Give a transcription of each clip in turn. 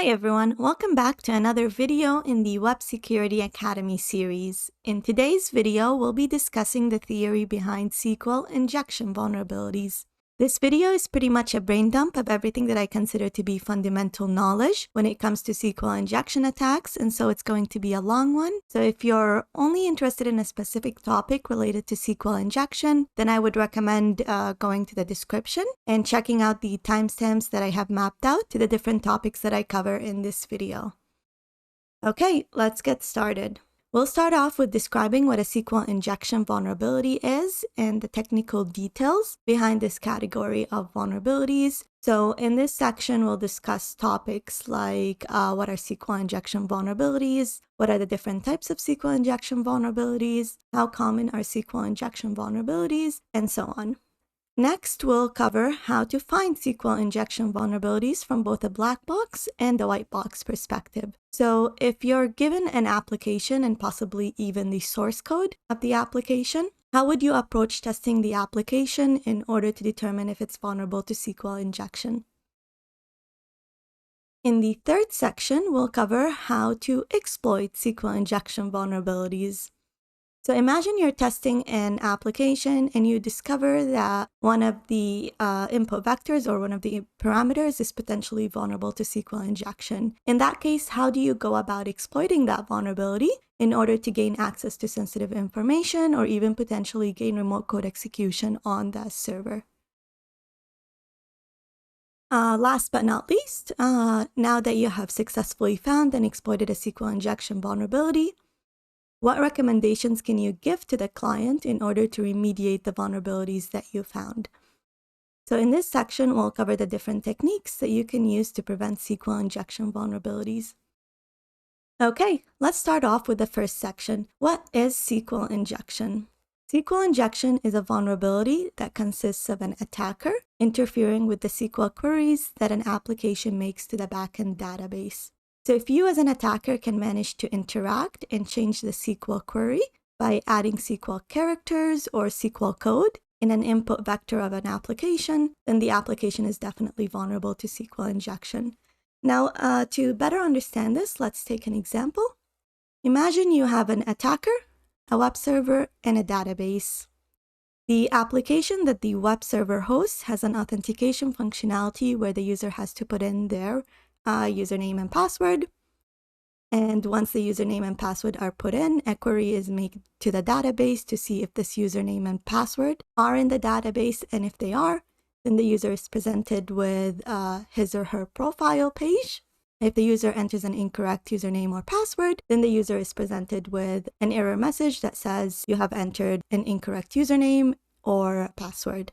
Hi everyone, welcome back to another video in the Web Security Academy series. In today's video, we'll be discussing the theory behind SQL injection vulnerabilities. This video is pretty much a brain dump of everything that I consider to be fundamental knowledge when it comes to SQL injection attacks, and so it's going to be a long one. So if you're only interested in a specific topic related to SQL injection, then I would recommend going to the description and checking out the timestamps that I have mapped out to the different topics that I cover in this video. Okay, let's get started. We'll start off with describing what a SQL injection vulnerability is and the technical details behind this category of vulnerabilities. So in this section, we'll discuss topics like what are SQL injection vulnerabilities, what are the different types of SQL injection vulnerabilities, how common are SQL injection vulnerabilities, and so on. Next, we'll cover how to find SQL injection vulnerabilities from both a black box and a white box perspective. So if you're given an application and possibly even the source code of the application, how would you approach testing the application in order to determine if it's vulnerable to SQL injection? In the third section, we'll cover how to exploit SQL injection vulnerabilities. So imagine you're testing an application and you discover that one of the input vectors or one of the parameters is potentially vulnerable to SQL injection. In that case, how do you go about exploiting that vulnerability in order to gain access to sensitive information or even potentially gain remote code execution on that server? Last but not least, now that you have successfully found and exploited a SQL injection vulnerability, what recommendations can you give to the client in order to remediate the vulnerabilities that you found? So in this section, we'll cover the different techniques that you can use to prevent SQL injection vulnerabilities. Okay, let's start off with the first section. What is SQL injection? SQL injection is a vulnerability that consists of an attacker interfering with the SQL queries that an application makes to the backend database. So if you as an attacker can manage to interact and change the SQL query by adding SQL characters or SQL code in an input vector of an application, then the application is definitely vulnerable to SQL injection. Now, to better understand this, let's take an example. Imagine you have an attacker, a web server, and a database. The application that the web server hosts has an authentication functionality where the user has to put in their username and password. And once the username and password are put in, a query is made to the database to see if this username and password are in the database. And if they are, then the user is presented with his or her profile page. If the user enters an incorrect username or password, then the user is presented with an error message that says you have entered an incorrect username or password.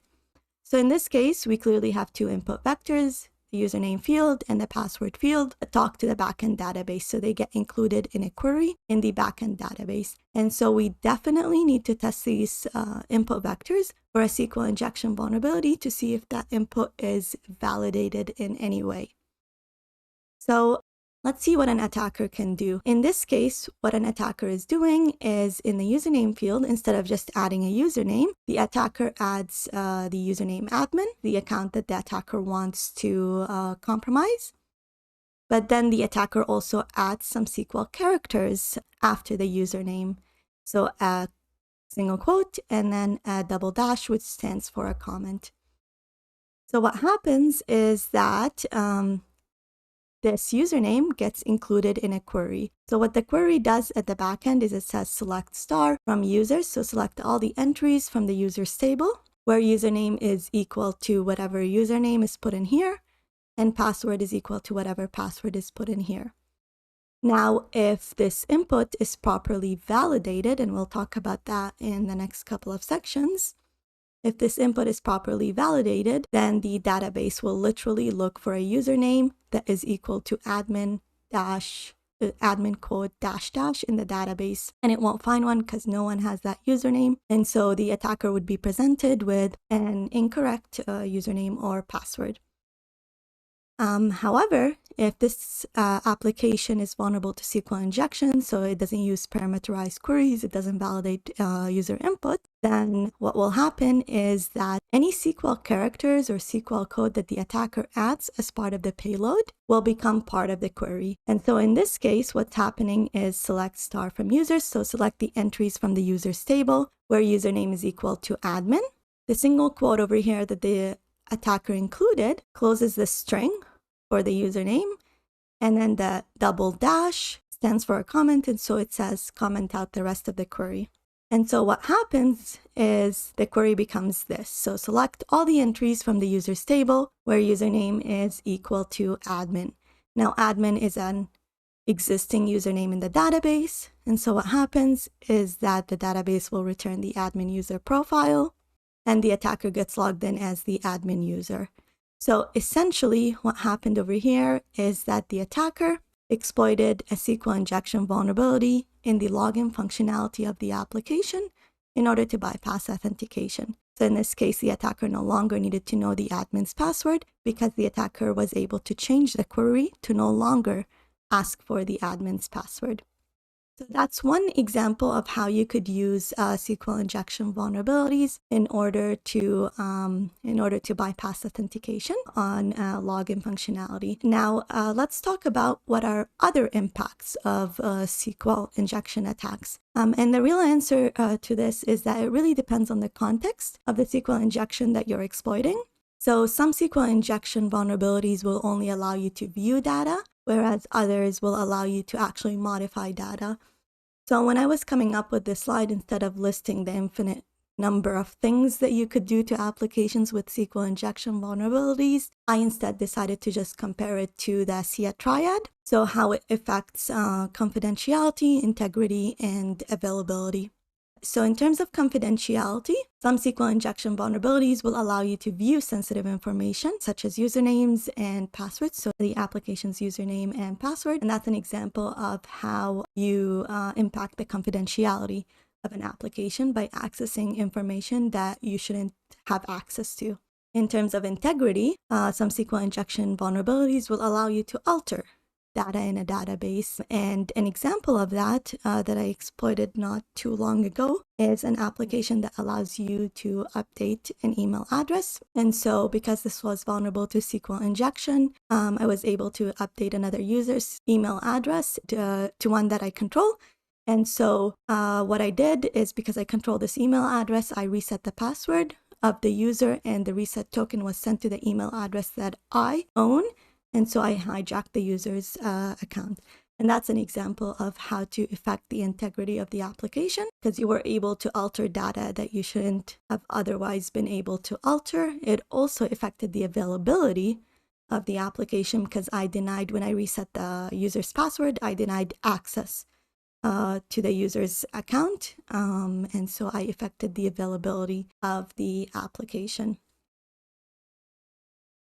So in this case, we clearly have two input vectors, the username field and the password field, that talk to the backend database. So they get included in a query in the backend database. And so we definitely need to test these input vectors for a SQL injection vulnerability to see if that input is validated in any way. So let's see what an attacker can do. In this case, what an attacker is doing is in the username field, instead of just adding a username, the attacker adds the username admin, the account that the attacker wants to compromise. But then the attacker also adds some SQL characters after the username. So a single quote and then a double dash, which stands for a comment. So what happens is that this username gets included in a query. So what the query does at the backend is it says select star from users. So select all the entries from the users table where username is equal to whatever username is put in here and password is equal to whatever password is put in here. Now, if this input is properly validated, and we'll talk about that in the next couple of sections, if this input is properly validated, then the database will literally look for a username that is equal to admin code dash in the database. And it won't find one because no one has that username. And so the attacker would be presented with an incorrect username or password. However, if this application is vulnerable to SQL injection, so it doesn't use parameterized queries, it doesn't validate user input, then what will happen is that any SQL characters or SQL code that the attacker adds as part of the payload will become part of the query. And so in this case, what's happening is select star from users. So select the entries from the users table where username is equal to admin. The single quote over here that the attacker included closes the string for the username, and then the double dash stands for a comment, and so it says comment out the rest of the query. And so what happens is the query becomes this. So select all the entries from the users table where username is equal to admin. Now admin is an existing username in the database, and so what happens is that the database will return the admin user profile, and the attacker gets logged in as the admin user. So essentially what happened over here is that the attacker exploited a SQL injection vulnerability in the login functionality of the application in order to bypass authentication. So in this case, the attacker no longer needed to know the admin's password because the attacker was able to change the query to no longer ask for the admin's password. So that's one example of how you could use SQL injection vulnerabilities in order to bypass authentication on login functionality. Now let's talk about what are other impacts of SQL injection attacks. And the real answer to this is that it really depends on the context of the SQL injection that you're exploiting. So some SQL injection vulnerabilities will only allow you to view data, whereas others will allow you to actually modify data. So when I was coming up with this slide, instead of listing the infinite number of things that you could do to applications with SQL injection vulnerabilities, I instead decided to just compare it to the SIA triad. So how it affects confidentiality, integrity, and availability. So in terms of confidentiality, some SQL injection vulnerabilities will allow you to view sensitive information, such as usernames and passwords, so the application's username and password. And that's an example of how you impact the confidentiality of an application by accessing information that you shouldn't have access to. In terms of integrity, some SQL injection vulnerabilities will allow you to alter data in a database. And an example of that that I exploited not too long ago is an application that allows you to update an email address. And so because this was vulnerable to SQL injection, I was able to update another user's email address to one that I control. And so what I did is, because I control this email address, I reset the password of the user, and the reset token was sent to the email address that I own. And so I hijacked the user's account. And that's an example of how to affect the integrity of the application, because you were able to alter data that you shouldn't have otherwise been able to alter. It also affected the availability of the application, because I denied, when I reset the user's password, I denied access to the user's account. And so I affected the availability of the application.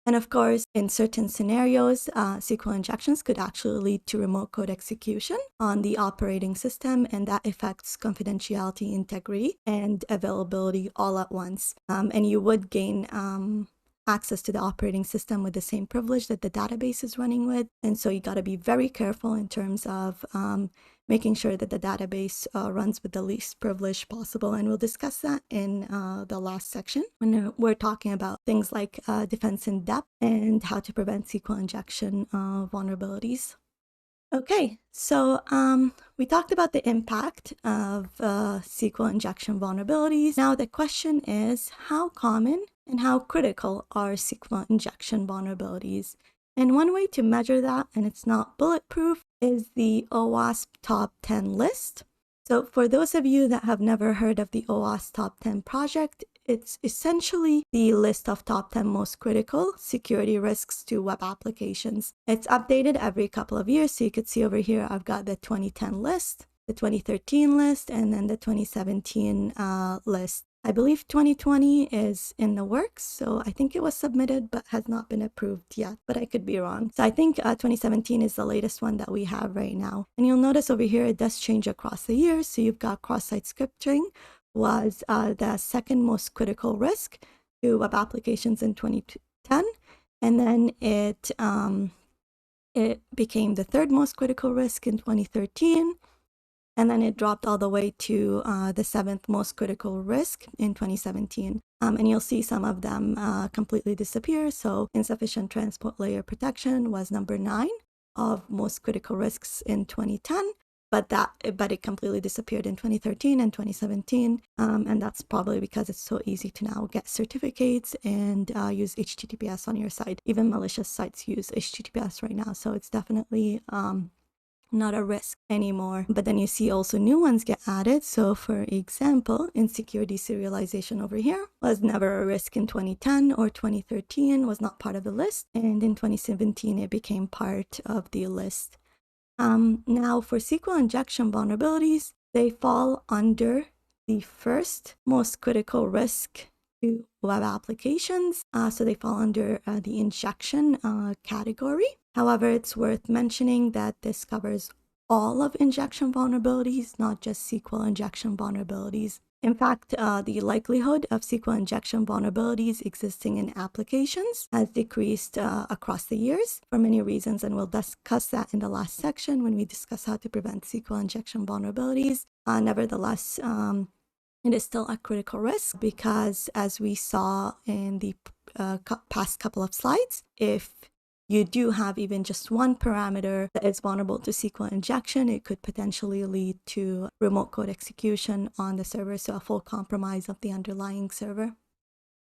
And of course, in certain scenarios, SQL injections could actually lead to remote code execution on the operating system, and that affects confidentiality, integrity, and availability all at once. And you would gain access to the operating system with the same privilege that the database is running with. And so you got to be very careful in terms of making sure that the database runs with the least privilege possible. And we'll discuss that in the last section when we're talking about things like defense in depth and how to prevent SQL injection vulnerabilities. Okay, so we talked about the impact of SQL injection vulnerabilities. Now the question is, how common and how critical are SQL injection vulnerabilities? And one way to measure that, and it's not bulletproof, is the OWASP Top 10 list. So for those of you that have never heard of the OWASP Top 10 project, it's essentially the list of top 10 most critical security risks to web applications. It's updated every couple of years. So you could see over here, I've got the 2010 list, the 2013 list, and then the 2017 list. I believe 2020 is in the works, so I think it was submitted but has not been approved yet, but I could be wrong. So I think 2017 is the latest one that we have right now. And you'll notice over here it does change across the years. So you've got cross-site scripting was the second most critical risk to web applications in 2010. and then it became the third most critical risk in 2013, and then it dropped all the way to the seventh most critical risk in 2017. And you'll see some of them completely disappear. So insufficient transport layer protection was number 9 of most critical risks in 2010, but it completely disappeared in 2013 and 2017. And that's probably because it's so easy to now get certificates and use HTTPS on your site. Even malicious sites use HTTPS right now, so it's definitely not a risk anymore. But then you see also new ones get added. So for example, insecure deserialization over here was never a risk in 2010 or 2013, was not part of the list. And in 2017, it became part of the list. Now for SQL injection vulnerabilities, they fall under the first most critical risk to web applications. So they fall under the injection category. However, it's worth mentioning that this covers all of injection vulnerabilities, not just SQL injection vulnerabilities. In fact, the likelihood of SQL injection vulnerabilities existing in applications has decreased across the years for many reasons, and we'll discuss that in the last section when we discuss how to prevent SQL injection vulnerabilities. Nevertheless, it is still a critical risk because, as we saw in the past couple of slides, if you do have even just one parameter that is vulnerable to SQL injection, it could potentially lead to remote code execution on the server, so a full compromise of the underlying server.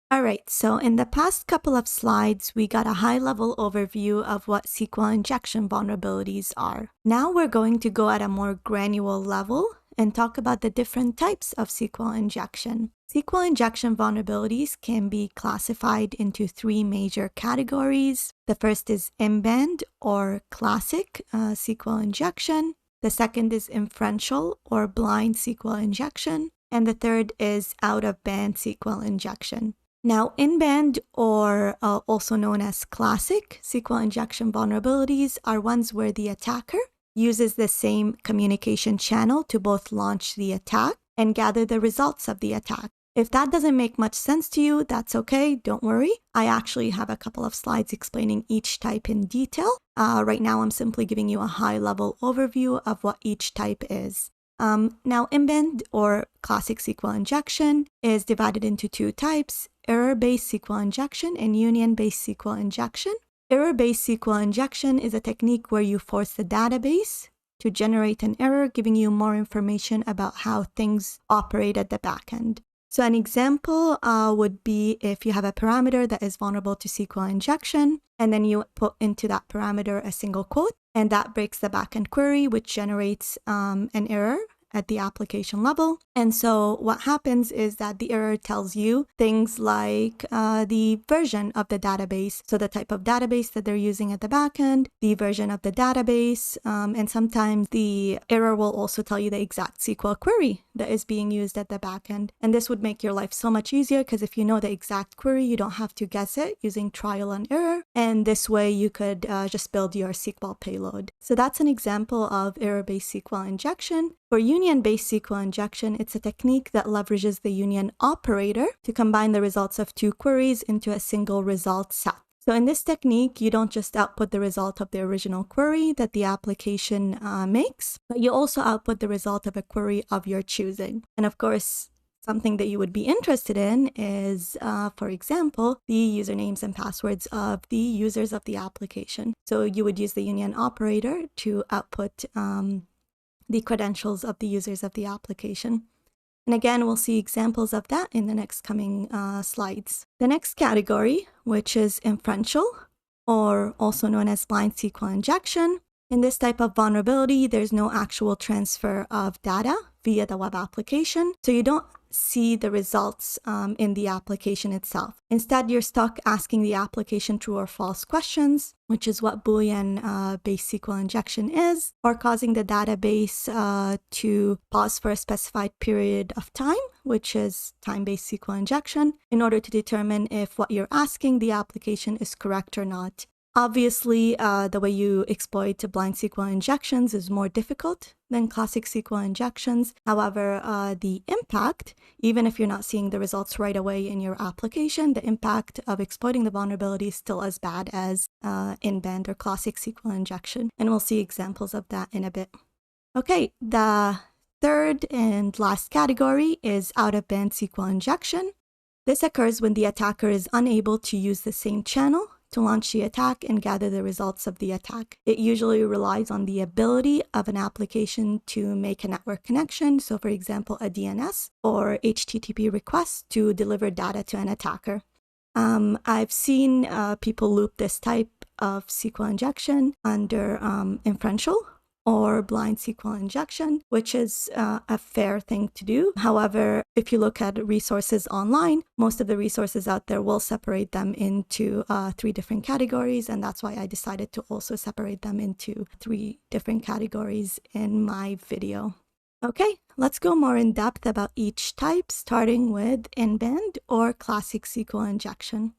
All right, so in the past couple of slides, we got a high-level overview of what SQL injection vulnerabilities are. Now we're going to go at a more granular level and talk about the different types of SQL injection. SQL injection vulnerabilities can be classified into 3 major categories. The first is in-band or classic SQL injection. The second is inferential or blind SQL injection. And the third is out-of-band SQL injection. Now, in-band, or also known as classic SQL injection vulnerabilities, are ones where the attacker uses the same communication channel to both launch the attack and gather the results of the attack. If that doesn't make much sense to you, that's okay, don't worry. I actually have a couple of slides explaining each type in detail. Right now, I'm simply giving you a high-level overview of what each type is. Now, in-band or classic SQL injection is divided into 2 types: error-based SQL injection and union-based SQL injection. Error-based SQL injection is a technique where you force the database to generate an error, giving you more information about how things operate at the backend. So an example would be if you have a parameter that is vulnerable to SQL injection, and then you put into that parameter a single quote, and that breaks the backend query, which generates an error at the application level. And so what happens is that the error tells you things like the version of the database, so the type of database that they're using at the backend, the version of the database, and sometimes the error will also tell you the exact SQL query that is being used at the backend. And this would make your life so much easier because if you know the exact query, you don't have to guess it using trial and error. And this way you could just build your SQL payload. So that's an example of error-based SQL injection. For union-based SQL injection, it's a technique that leverages the union operator to combine the results of 2 queries into a single result set. So in this technique, you don't just output the result of the original query that the application makes, but you also output the result of a query of your choosing. And of course, something that you would be interested in is, for example, the usernames and passwords of the users of the application. So you would use the union operator to output the credentials of the users of the application. And again, we'll see examples of that in the next coming slides. The next category, which is inferential, or also known as blind SQL injection. In this type of vulnerability, there's no actual transfer of data via the web application, so you don't see the results in the application itself. Instead, you're stuck asking the application true or false questions, which is what Boolean-based SQL injection is, or causing the database to pause for a specified period of time, which is time-based SQL injection, in order to determine if what you're asking the application is correct or not. Obviously, the way you exploit blind SQL injections is more difficult than classic SQL injections. However, the impact, even if you're not seeing the results right away in your application, the impact of exploiting the vulnerability is still as bad as in-band or classic SQL injection. And we'll see examples of that in a bit. Okay, the third and last category is out-of-band SQL injection. This occurs when the attacker is unable to use the same channel to launch the attack and gather the results of the attack. It usually relies on the ability of an application to make a network connection, so for example, a DNS or HTTP request to deliver data to an attacker. I've seen people loop this type of SQL injection under inferential or blind SQL injection, which is a fair thing to do. However, if you look at resources online, most of the resources out there will separate them into 3 different categories, and that's why I decided to also separate them into 3 different categories in my video. Okay, let's go more in depth about each type, starting with in-band or classic SQL injection.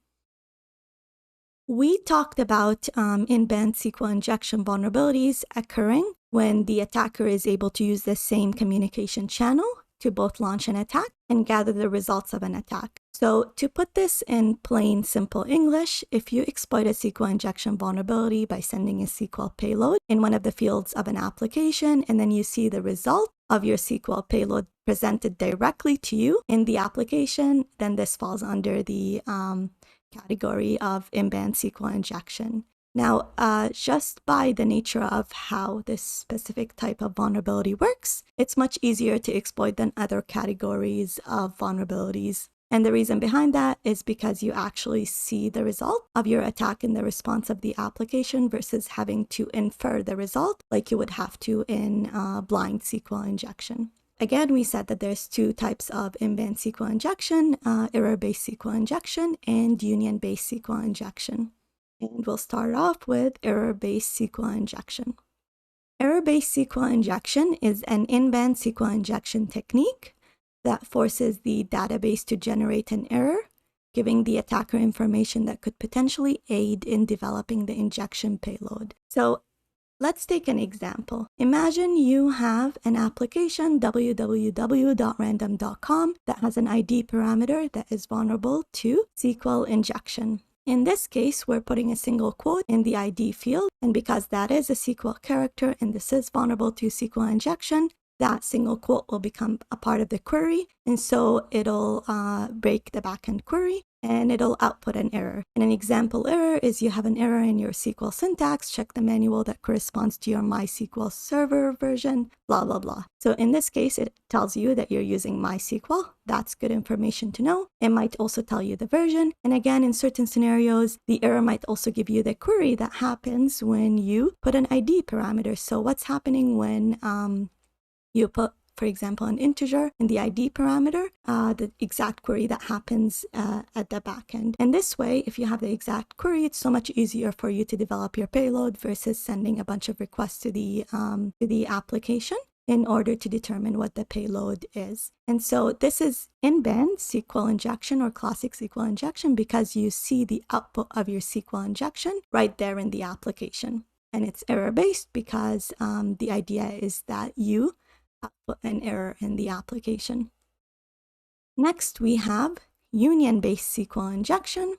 We talked about in-band SQL injection vulnerabilities occurring when the attacker is able to use the same communication channel to both launch an attack and gather the results of an attack. So to put this in plain, simple English, if you exploit a SQL injection vulnerability by sending a SQL payload in one of the fields of an application, and then you see the result of your SQL payload presented directly to you in the application, then this falls under the category of in-band SQL injection. Now, just by the nature of how this specific type of vulnerability works, it's much easier to exploit than other categories of vulnerabilities. And the reason behind that is because you actually see the result of your attack in the response of the application versus having to infer the result like you would have to in blind SQL injection. Again, we said that there's 2 types of in-band SQL injection, error-based SQL injection and union-based SQL injection. And we'll start off with error-based SQL injection. Error-based SQL injection is an in-band SQL injection technique that forces the database to generate an error, giving the attacker information that could potentially aid in developing the injection payload. So let's take an example. Imagine you have an application, www.random.com, that has an ID parameter that is vulnerable to SQL injection. In this case, we're putting a single quote in the ID field, and because that is a SQL character and this is vulnerable to SQL injection, that single quote will become a part of the query, and so it'll break the backend query and it'll output an error. And an example error is you have an error in your SQL syntax, check the manual that corresponds to your MySQL server version, blah, blah, blah. So in this case, it tells you that you're using MySQL. That's good information to know. It might also tell you the version. And again, in certain scenarios, the error might also give you the query that happens when you put an ID parameter. So what's happening when you put, for example, an integer in the ID parameter, the exact query that happens at the backend. And this way, if you have the exact query, it's so much easier for you to develop your payload versus sending a bunch of requests to the application in order to determine what the payload is. And so this is in-band SQL injection or classic SQL injection because you see the output of your SQL injection right there in the application. And it's error-based because the idea is that you output an error in the application. Next, we have union-based SQL injection.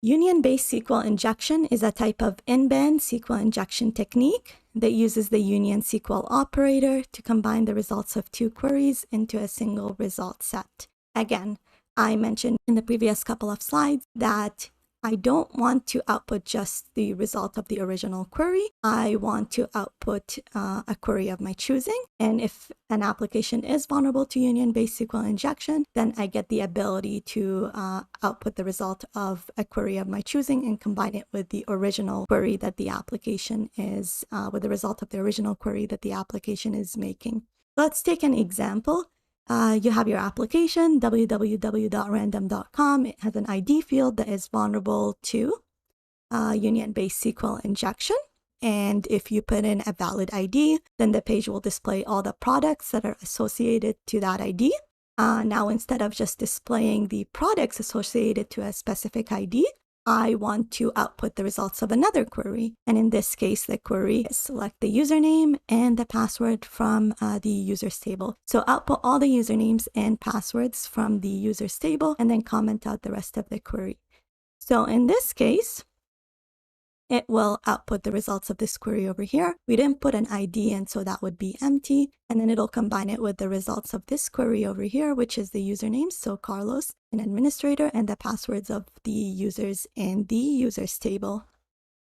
Union-based SQL injection is a type of in-band SQL injection technique that uses the union SQL operator to combine the results of 2 queries into a single result set. Again, I mentioned in the previous couple of slides that I don't want to output just the result of the original query. I want to output a query of my choosing. And if an application is vulnerable to union-based SQL injection, then I get the ability to output the result of a query of my choosing and combine it with the original query that the application is, with the result of the original query that the application is making. Let's take an example. You have your application, www.random.com. It has an ID field that is vulnerable to union-based SQL injection. And if you put in a valid ID, then the page will display all the products that are associated to that ID. Now, instead of just displaying the products associated to a specific ID, I want to output the results of another query. And in this case, the query is select the username and the password from the users table. So output all the usernames and passwords from the users table and then comment out the rest of the query. So in this case, it will output the results of this query over here. We didn't put an ID in, so that would be empty. And then it'll combine it with the results of this query over here, which is the usernames. So Carlos, an administrator, and the passwords of the users in the users table.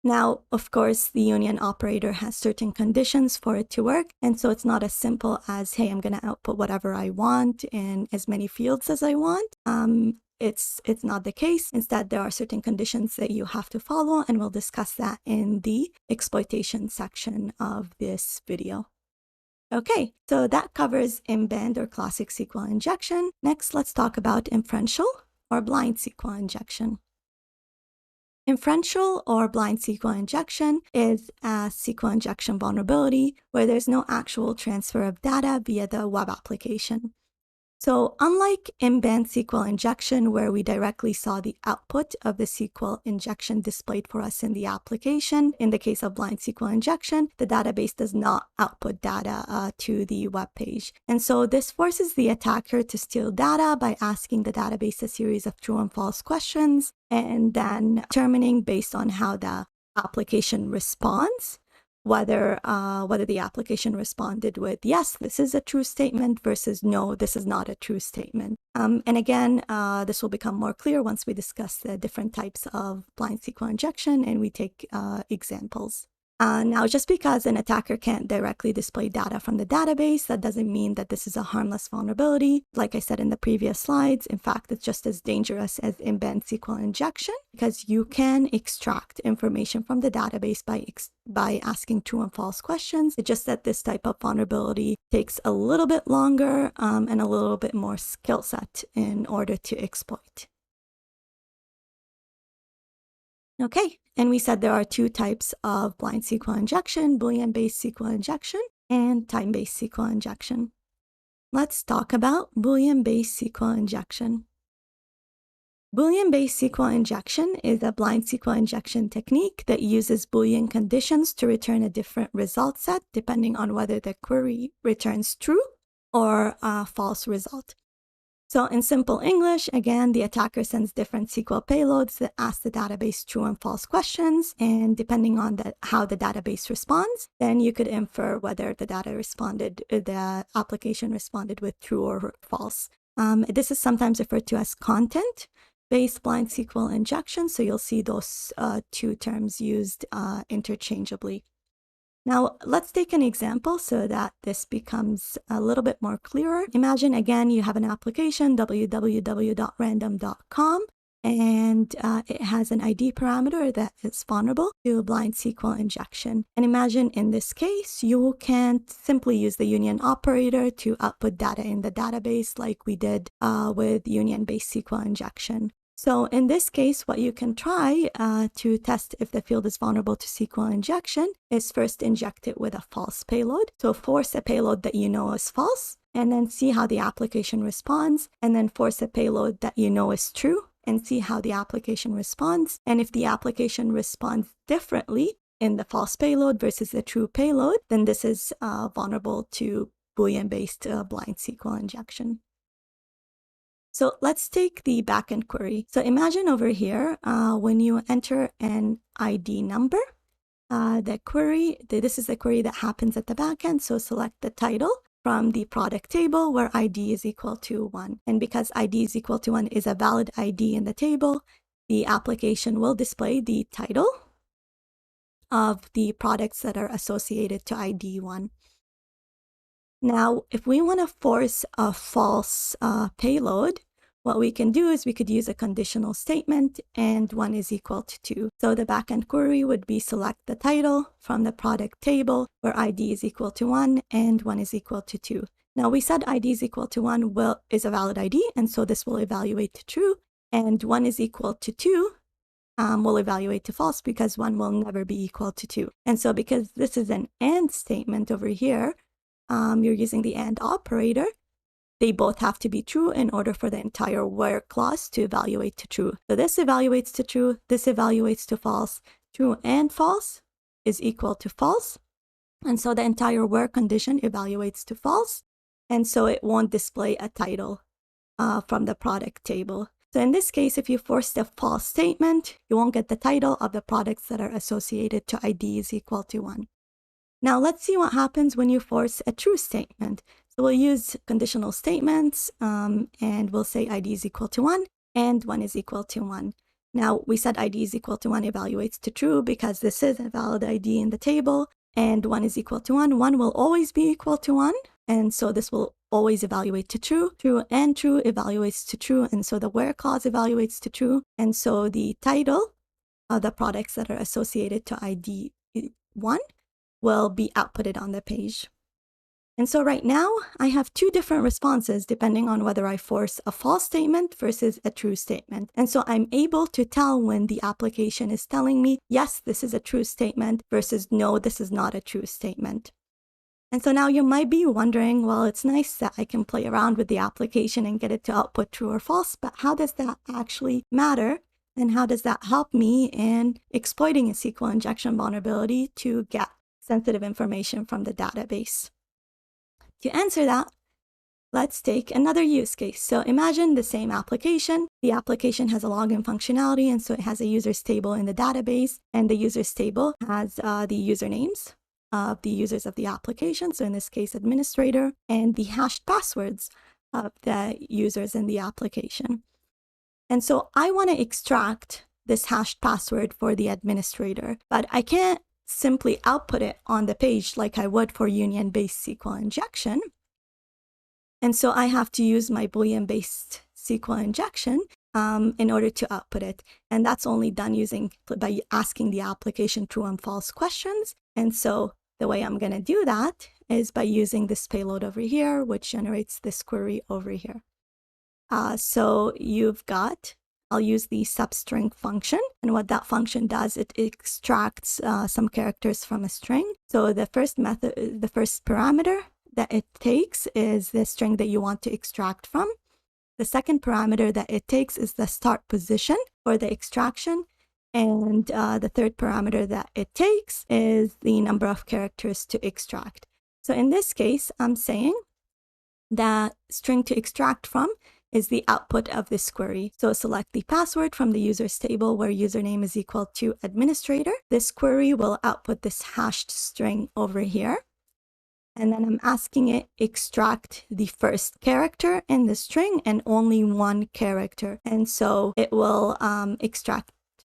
Now, of course, the union operator has certain conditions for it to work. And so it's not as simple as, hey, I'm going to output whatever I want in as many fields as I want. It's not the case. Instead, there are certain conditions that you have to follow, and we'll discuss that in the exploitation section of this video. Okay, so that covers in-band or classic SQL injection. Next, let's talk about inferential or blind SQL injection. Inferential or blind SQL injection is a SQL injection vulnerability where there's no actual transfer of data via the web application. So unlike in-band SQL injection, where we directly saw the output of the SQL injection displayed for us in the application, in the case of blind SQL injection, the database does not output data to the web page. And so this forces the attacker to steal data by asking the database a series of true and false questions, and then determining based on how the application responds, whether the application responded with, yes, this is a true statement versus no, this is not a true statement. And again, this will become more clear once we discuss the different types of blind SQL injection and we take examples. Now, just because an attacker can't directly display data from the database, that doesn't mean that this is a harmless vulnerability. Like I said in the previous slides, in fact, it's just as dangerous as in-band SQL injection because you can extract information from the database by asking true and false questions. It's just that this type of vulnerability takes a little bit longer and a little bit more skill set in order to exploit. Okay, and we said there are two types of blind SQL injection, Boolean-based SQL injection and time-based SQL injection. Let's talk about Boolean-based SQL injection. Boolean-based SQL injection is a blind SQL injection technique that uses Boolean conditions to return a different result set depending on whether the query returns true or a false result. So in simple English, again, the attacker sends different SQL payloads that ask the database true and false questions. And depending on how the database responds, then you could infer whether the application responded with true or false. This is sometimes referred to as content-based blind SQL injection. So you'll see those two terms used interchangeably. Now, let's take an example so that this becomes a little bit more clearer. Imagine, again, you have an application, www.random.com, and it has an ID parameter that is vulnerable to blind SQL injection. And imagine in this case, you can't simply use the union operator to output data in the database like we did with union-based SQL injection. So in this case, what you can try to test if the field is vulnerable to SQL injection is first inject it with a false payload. So force a payload that you know is false, and then see how the application responds, and then force a payload that you know is true, and see how the application responds. And if the application responds differently in the false payload versus the true payload, then this is vulnerable to Boolean-based blind SQL injection. So let's take the backend query. So imagine over here, when you enter an ID number, this is the query that happens at the backend. So select the title from the product table where ID is equal to 1. And because ID is equal to 1 is a valid ID in the table, the application will display the title of the products that are associated to ID 1. Now, if we want to force a false payload, what we can do is we could use a conditional statement and 1 is equal to 2. So the backend query would be select the title from the product table where ID is equal to 1 and 1 is equal to 2. Now we said ID is equal to 1 is a valid ID, and so this will evaluate to true, and 1 is equal to 2 will evaluate to false because 1 will never be equal to 2. And so because this is an AND statement over here, you're using the AND operator, they both have to be true in order for the entire where clause to evaluate to true. So this evaluates to true, this evaluates to false. True and false is equal to false. And so the entire where condition evaluates to false. And so it won't display a title from the product table. So in this case, if you force the false statement, you won't get the title of the products that are associated to ID is equal to 1. Now let's see what happens when you force a true statement. So we'll use conditional statements and we'll say ID is equal to 1 and 1 is equal to 1. Now we said ID is equal to 1 evaluates to true because this is a valid ID in the table, and 1 is equal to 1. 1 will always be equal to 1. And so this will always evaluate to true. True and true evaluates to true. And so the where clause evaluates to true. And so the title of the products that are associated to ID 1 will be outputted on the page. And so right now I have two different responses depending on whether I force a false statement versus a true statement. And so I'm able to tell when the application is telling me, yes, this is a true statement versus no, this is not a true statement. And so now you might be wondering, well, it's nice that I can play around with the application and get it to output true or false, but how does that actually matter? And how does that help me in exploiting a SQL injection vulnerability to get sensitive information from the database? To answer that, let's take another use case. So imagine the same application. The application has a login functionality, and so it has a users table in the database, and the users table has the usernames of the users of the application, so in this case administrator, and the hashed passwords of the users in the application. And so I want to extract this hashed password for the administrator, but I can't simply output it on the page like I would for union-based SQL injection. And so I have to use my Boolean-based SQL injection in order to output it. And that's only done by asking the application true and false questions. And so the way I'm going to do that is by using this payload over here, which generates this query over here. So you've got, I'll use the substring function. And what that function does, it extracts some characters from a string. So the first parameter that it takes is the string that you want to extract from. The second parameter that it takes is the start position for the extraction. And the third parameter that it takes is the number of characters to extract. So in this case, I'm saying that string to extract from is the output of this query. So select the password from the users table where username is equal to administrator. This query will output this hashed string over here. And then I'm asking it extract the first character in the string and only one character. And so it will extract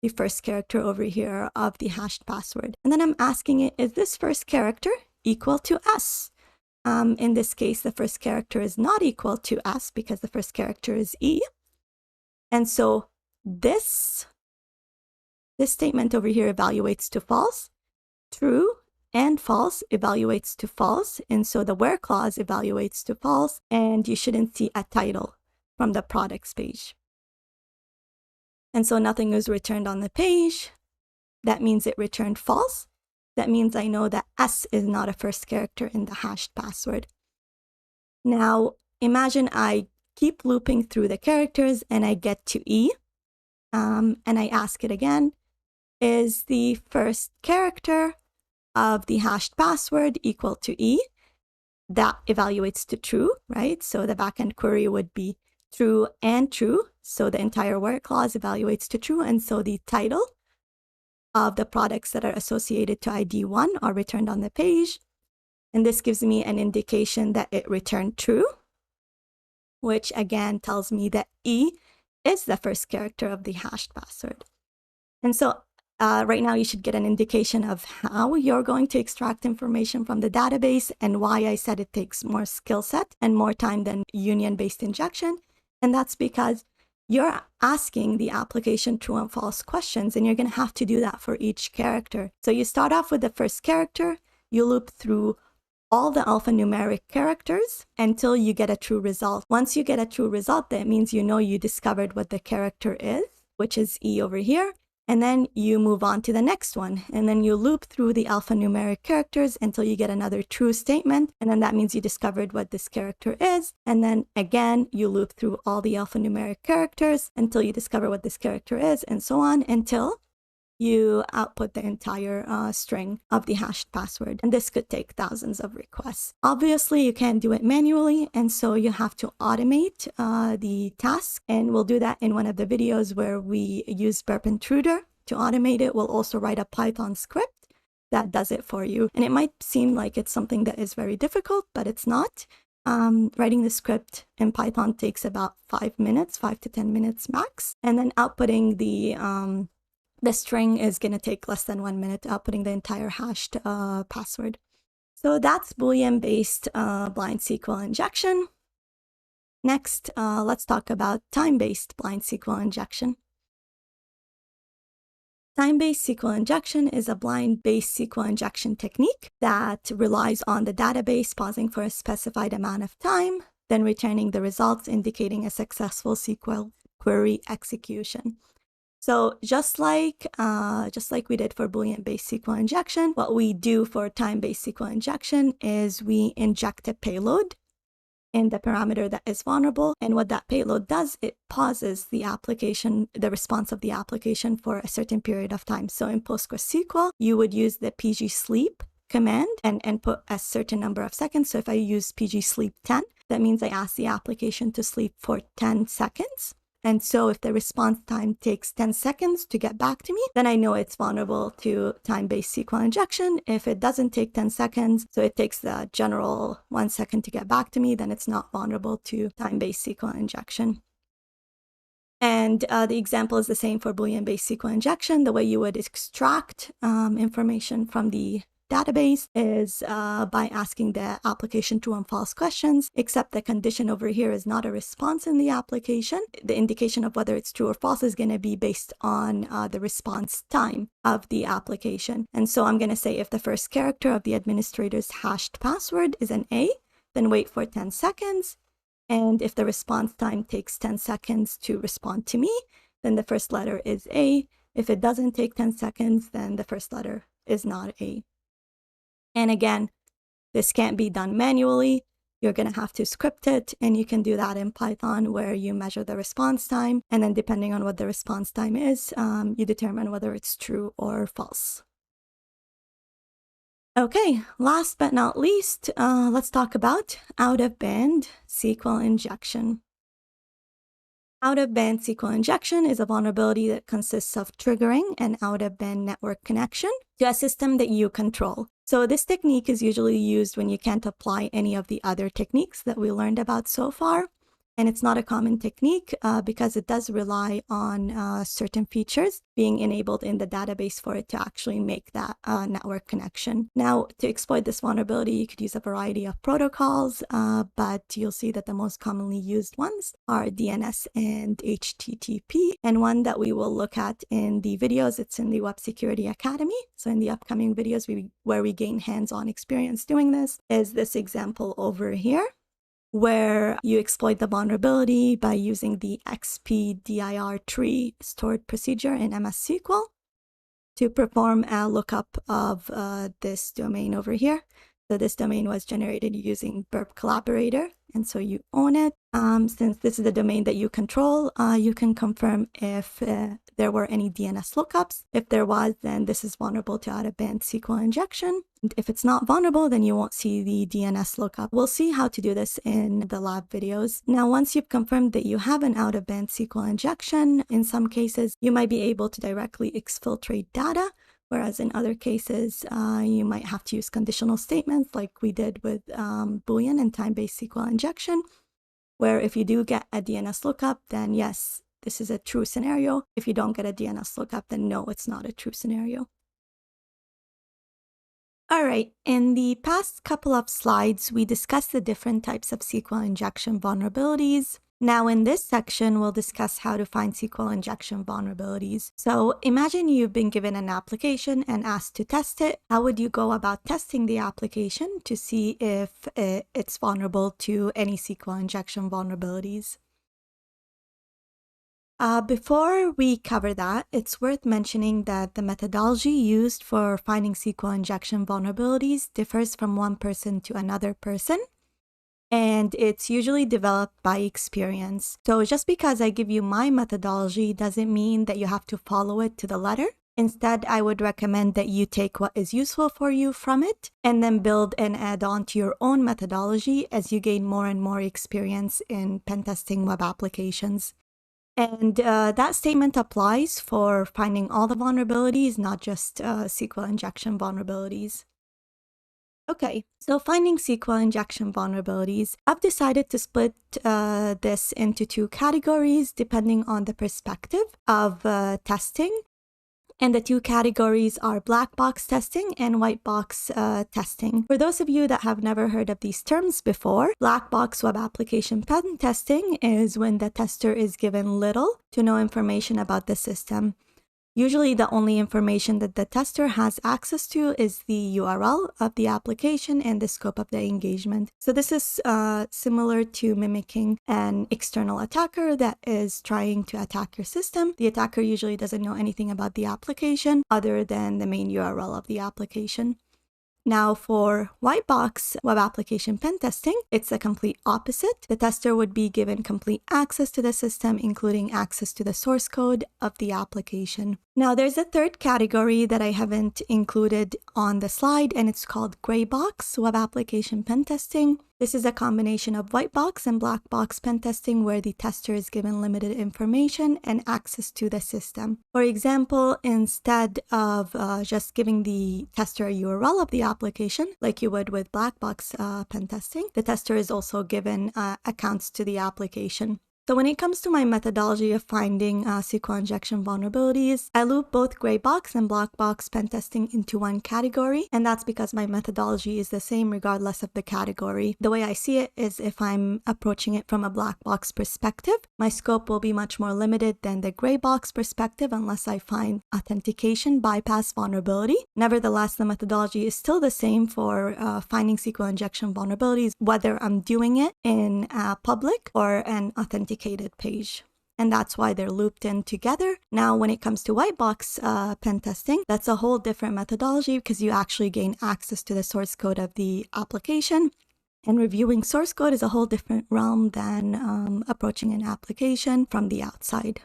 the first character over here of the hashed password. And then I'm asking it, is this first character equal to S? In this case, the first character is not equal to S because the first character is E. And so this statement over here evaluates to false. True and false evaluates to false. And so the where clause evaluates to false, and you shouldn't see a title from the products page. And so nothing is returned on the page. That means it returned false. That means I know that S is not a first character in the hashed password. Now, imagine I keep looping through the characters and I get to E, and I ask it again, is the first character of the hashed password equal to E? That evaluates to true, right? So the backend query would be true and true. So the entire where clause evaluates to true, and so the title of the products that are associated to ID 1 are returned on the page. And this gives me an indication that it returned true, which again tells me that E is the first character of the hashed password. And so right now you should get an indication of how you're going to extract information from the database and why I said it takes more skill set and more time than union-based injection. And that's because you're asking the application true and false questions, and you're going to have to do that for each character. So you start off with the first character, you loop through all the alphanumeric characters until you get a true result. Once you get a true result, that means you know you discovered what the character is, which is E over here. and then you move on to the next one, and then you loop through the alphanumeric characters until you get another true statement, and then that means you discovered what this character is, and then again you loop through all the alphanumeric characters until you discover what this character is, and so on until you output the entire string of the hashed password. And this could take thousands of requests. Obviously, you can't do it manually, and so you have to automate the task. And we'll do that in one of the videos where we use Burp Intruder to automate it. We'll also write a Python script that does it for you. And it might seem like it's something that is very difficult, but it's not. Writing the script in Python takes about 5 minutes, 5 to 10 minutes max. And then outputting the string is going to take less than 1 minute, outputting the entire hashed password. So that's Boolean-based blind SQL injection. Next, let's talk about time-based blind SQL injection. Time-based SQL injection is a blind-based SQL injection technique that relies on the database pausing for a specified amount of time, then returning the results indicating a successful SQL query execution. So just like we did for Boolean-based SQL injection, what we do for time-based SQL injection is we inject a payload in the parameter that is vulnerable. And what that payload does, it pauses the application, the response of the application for a certain period of time. So in PostgreSQL, you would use the pgsleep command and input a certain number of seconds. So if I use pgsleep 10, that means I ask the application to sleep for 10 seconds. And so if the response time takes 10 seconds to get back to me, then I know it's vulnerable to time-based SQL injection. If it doesn't take 10 seconds, so it takes the general 1 second to get back to me, then it's not vulnerable to time-based SQL injection. And the example is the same for Boolean-based SQL injection. The way you would extract information from the database is by asking the application true and false questions, except the condition over here is not a response in the application. The indication of whether it's true or false is going to be based on the response time of the application. And so I'm going to say if the first character of the administrator's hashed password is an A, then wait for 10 seconds. And if the response time takes 10 seconds to respond to me, then the first letter is A. If it doesn't take 10 seconds, then the first letter is not A. And again, this can't be done manually. You're going to have to script it, and you can do that in Python where you measure the response time. And then depending on what the response time is, you determine whether it's true or false. Okay, last but not least, let's talk about out-of-band SQL injection. Out-of-band SQL injection is a vulnerability that consists of triggering an out-of-band network connection to a system that you control. So this technique is usually used when you can't apply any of the other techniques that we learned about so far. And it's not a common technique because it does rely on certain features being enabled in the database for it to actually make that network connection. Now, to exploit this vulnerability, you could use a variety of protocols, but you'll see that the most commonly used ones are DNS and HTTP. And one that we will look at in the videos, it's in the Web Security Academy. So in the upcoming videos where we gain hands-on experience doing this, is this example over here, where you exploit the vulnerability by using the xpdir tree stored procedure in MS SQL to perform a lookup of this domain over here. So this domain was generated using Burp Collaborator, and so you own it. Since this is the domain that you control, you can confirm if there were any DNS lookups. If there was, then this is vulnerable to out-of-band SQL injection. And if it's not vulnerable, then you won't see the DNS lookup. We'll see how to do this in the lab videos. Now, once you've confirmed that you have an out-of-band SQL injection, in some cases, you might be able to directly exfiltrate data, whereas in other cases, you might have to use conditional statements like we did with Boolean and time-based SQL injection, where if you do get a DNS lookup, then yes, this is a true scenario. If you don't get a DNS lookup, then no, it's not a true scenario. All right, in the past couple of slides, we discussed the different types of SQL injection vulnerabilities. Now in this section, we'll discuss how to find SQL injection vulnerabilities. So imagine you've been given an application and asked to test it. How would you go about testing the application to see if it's vulnerable to any SQL injection vulnerabilities? Before we cover that, it's worth mentioning that the methodology used for finding SQL injection vulnerabilities differs from one person to another person, and it's usually developed by experience. So just because I give you my methodology doesn't mean that you have to follow it to the letter. Instead, I would recommend that you take what is useful for you from it and then build and add on to your own methodology as you gain more and more experience in pen testing web applications. And that statement applies for finding all the vulnerabilities, not just SQL injection vulnerabilities. Okay, so finding SQL injection vulnerabilities, I've decided to split this into two categories depending on the perspective of testing. And the two categories are black box testing and white box testing. For those of you that have never heard of these terms before, black box web application pen testing is when the tester is given little to no information about the system. Usually the only information that the tester has access to is the URL of the application and the scope of the engagement. So this is similar to mimicking an external attacker that is trying to attack your system. The attacker usually doesn't know anything about the application other than the main URL of the application. Now for white box web application pen testing, it's the complete opposite. The tester would be given complete access to the system, including access to the source code of the application. Now there's a third category that I haven't included on the slide, and it's called gray box web application pen testing. This is a combination of white box and black box pen testing where the tester is given limited information and access to the system. For example, instead of just giving the tester a URL of the application, like you would with black box pen testing, the tester is also given accounts to the application. So when it comes to my methodology of finding SQL injection vulnerabilities, I loop both gray box and black box pen testing into one category, and that's because my methodology is the same regardless of the category. The way I see it is if I'm approaching it from a black box perspective, my scope will be much more limited than the gray box perspective unless I find authentication bypass vulnerability. Nevertheless, the methodology is still the same for finding SQL injection vulnerabilities, whether I'm doing it in public or an authenticated page. And that's why they're looped in together. Now, when it comes to white box pen testing, that's a whole different methodology because you actually gain access to the source code of the application. And reviewing source code is a whole different realm than approaching an application from the outside.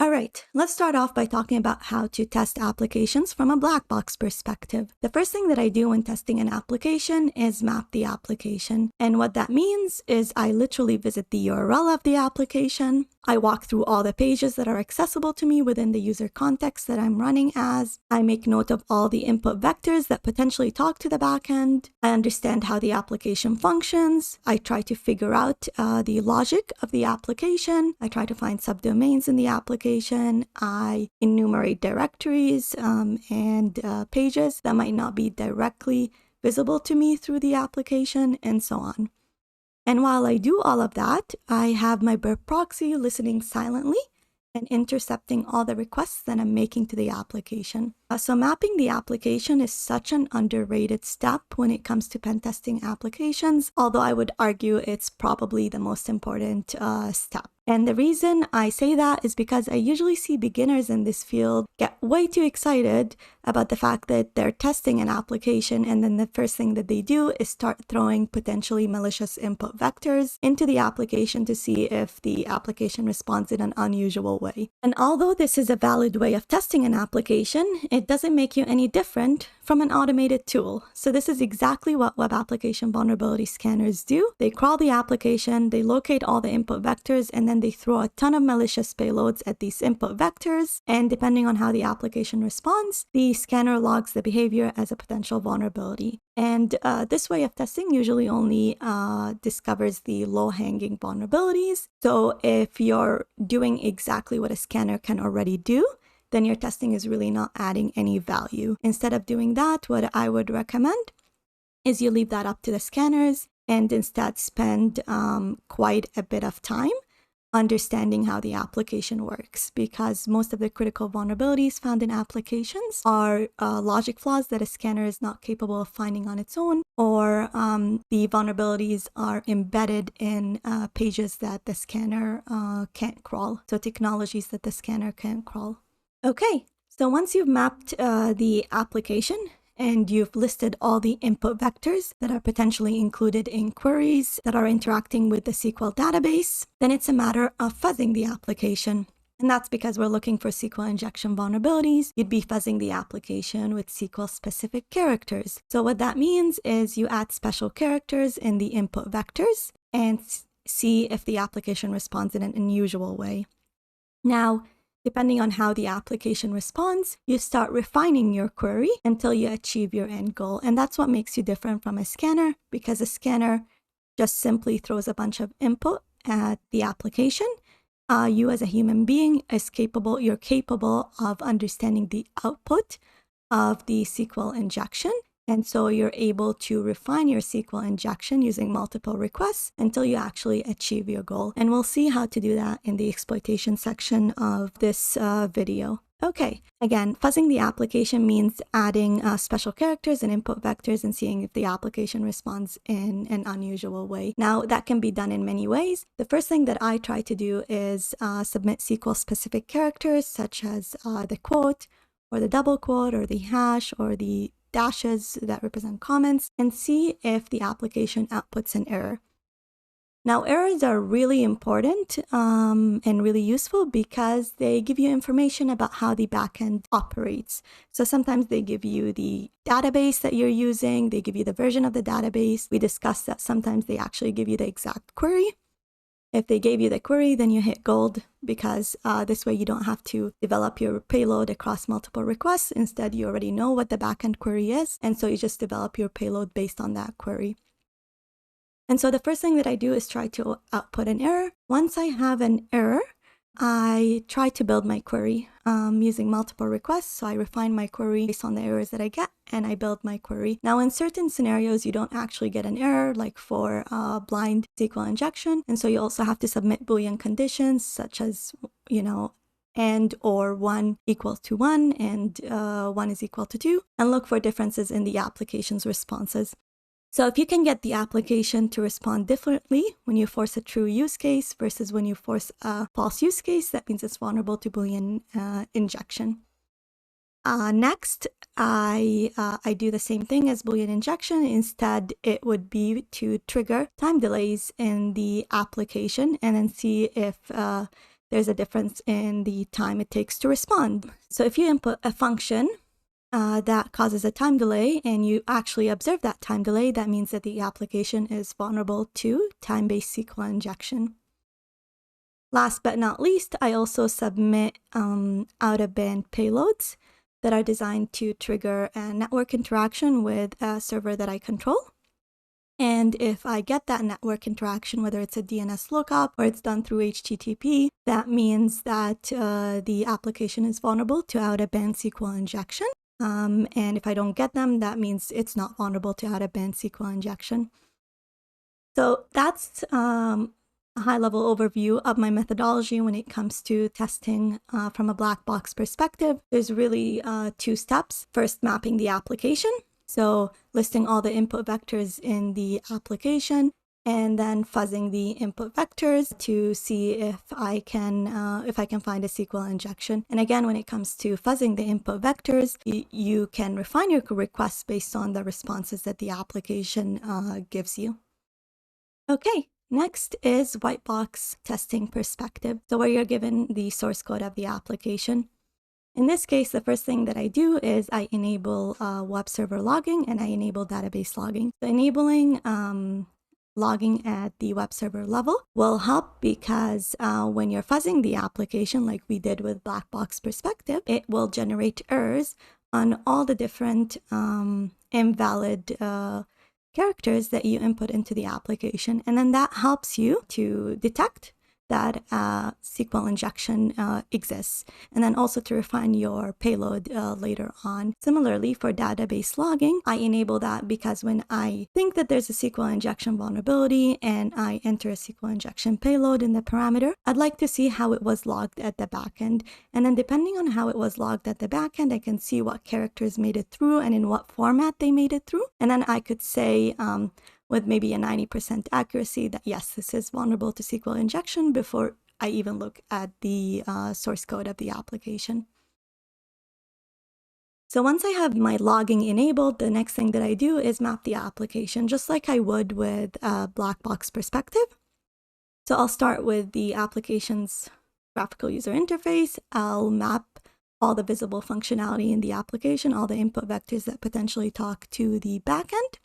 All right, let's start off by talking about how to test applications from a black box perspective. The first thing that I do when testing an application is map the application. And what that means is I literally visit the URL of the application. I walk through all the pages that are accessible to me within the user context that I'm running as. I make note of all the input vectors that potentially talk to the backend. I understand how the application functions. I try to figure out the logic of the application. I try to find subdomains in the application. I enumerate directories and pages that might not be directly visible to me through the application, and so on. And while I do all of that, I have my burp proxy listening silently and intercepting all the requests that I'm making to the application. So mapping the application is such an underrated step when it comes to pen testing applications, although I would argue it's probably the most important step. And the reason I say that is because I usually see beginners in this field get way too excited about the fact that they're testing an application, and then the first thing that they do is start throwing potentially malicious input vectors into the application to see if the application responds in an unusual way. And although this is a valid way of testing an application, it doesn't make you any different from an automated tool. So this is exactly what web application vulnerability scanners do. They crawl the application, they locate all the input vectors, and then they throw a ton of malicious payloads at these input vectors. And depending on how the application responds, the scanner logs the behavior as a potential vulnerability. And this way of testing usually only discovers the low-hanging vulnerabilities. So if you're doing exactly what a scanner can already do, then your testing is really not adding any value. Instead of doing that, what I would recommend is you leave that up to the scanners and instead spend quite a bit of time understanding how the application works, because most of the critical vulnerabilities found in applications are logic flaws that a scanner is not capable of finding on its own, or the vulnerabilities are embedded in pages that the scanner can't crawl, so technologies that the scanner can't crawl. Okay, so once you've mapped the application, and you've listed all the input vectors that are potentially included in queries that are interacting with the SQL database, then it's a matter of fuzzing the application. And that's because we're looking for SQL injection vulnerabilities. You'd be fuzzing the application with SQL-specific characters. So what that means is you add special characters in the input vectors and see if the application responds in an unusual way. Now, depending on how the application responds, you start refining your query until you achieve your end goal. And that's what makes you different from a scanner, because a scanner just simply throws a bunch of input at the application. You as a human being you're capable of understanding the output of the SQL injection. And so you're able to refine your SQL injection using multiple requests until you actually achieve your goal. And we'll see how to do that in the exploitation section of this video. Okay, again, fuzzing the application means adding special characters and input vectors and seeing if the application responds in an unusual way. Now, that can be done in many ways. The first thing that I try to do is submit SQL-specific characters, such as the quote, or the double quote, or the hash, or the dashes that represent comments, and see if the application outputs an error. Now, errors are really important and really useful because they give you information about how the backend operates. So sometimes they give you the database that you're using, they give you the version of the database. We discussed that sometimes they actually give you the exact query. If they gave you the query, then you hit gold, because this way you don't have to develop your payload across multiple requests. Instead, you already know what the backend query is, and so you just develop your payload based on that query. And so the first thing that I do is try to output an error. Once I have an error, I try to build my query using multiple requests. So I refine my query based on the errors that I get, and I build my query. Now, in certain scenarios, you don't actually get an error, like for blind SQL injection. And so you also have to submit Boolean conditions, such as, and or 1 equals to 1 and 1 is equal to 2, and look for differences in the application's responses. So if you can get the application to respond differently when you force a true use case versus when you force a false use case, that means it's vulnerable to Boolean injection. Next, I do the same thing as Boolean injection. Instead, it would be to trigger time delays in the application and then see if there's a difference in the time it takes to respond. So if you input a function that causes a time delay and you actually observe that time delay, that means that the application is vulnerable to time-based SQL injection. Last but not least, I also submit out-of-band payloads that are designed to trigger a network interaction with a server that I control. And if I get that network interaction, whether it's a DNS lookup or it's done through HTTP, that means that the application is vulnerable to out-of-band SQL injection. And if I don't get them, that means it's not vulnerable to out-of-band SQL injection. So that's a high-level overview of my methodology when it comes to testing from a black box perspective. There's really 2 steps. First, mapping the application. So listing all the input vectors in the application, and then fuzzing the input vectors to see if I can find a SQL injection. And again, when it comes to fuzzing the input vectors, you can refine your requests based on the responses that the application gives you. Okay, next is white box testing perspective. So where you're given the source code of the application. In this case, the first thing that I do is I enable web server logging and I enable database logging. So enabling logging at the web server level will help because when you're fuzzing the application, like we did with black box perspective, it will generate errors on all the different invalid characters that you input into the application. And then that helps you to detect that SQL injection exists, and then also to refine your payload later on. Similarly, for database logging, I enable that because when I think that there's a SQL injection vulnerability and I enter a SQL injection payload in the parameter, I'd like to see how it was logged at the backend. And then depending on how it was logged at the backend, I can see what characters made it through and in what format they made it through. And then I could say, with maybe a 90% accuracy, that yes, this is vulnerable to SQL injection before I even look at the source code of the application. So once I have my logging enabled, the next thing that I do is map the application, just like I would with a black box perspective. So I'll start with the application's graphical user interface. I'll map all the visible functionality in the application, all the input vectors that potentially talk to the backend,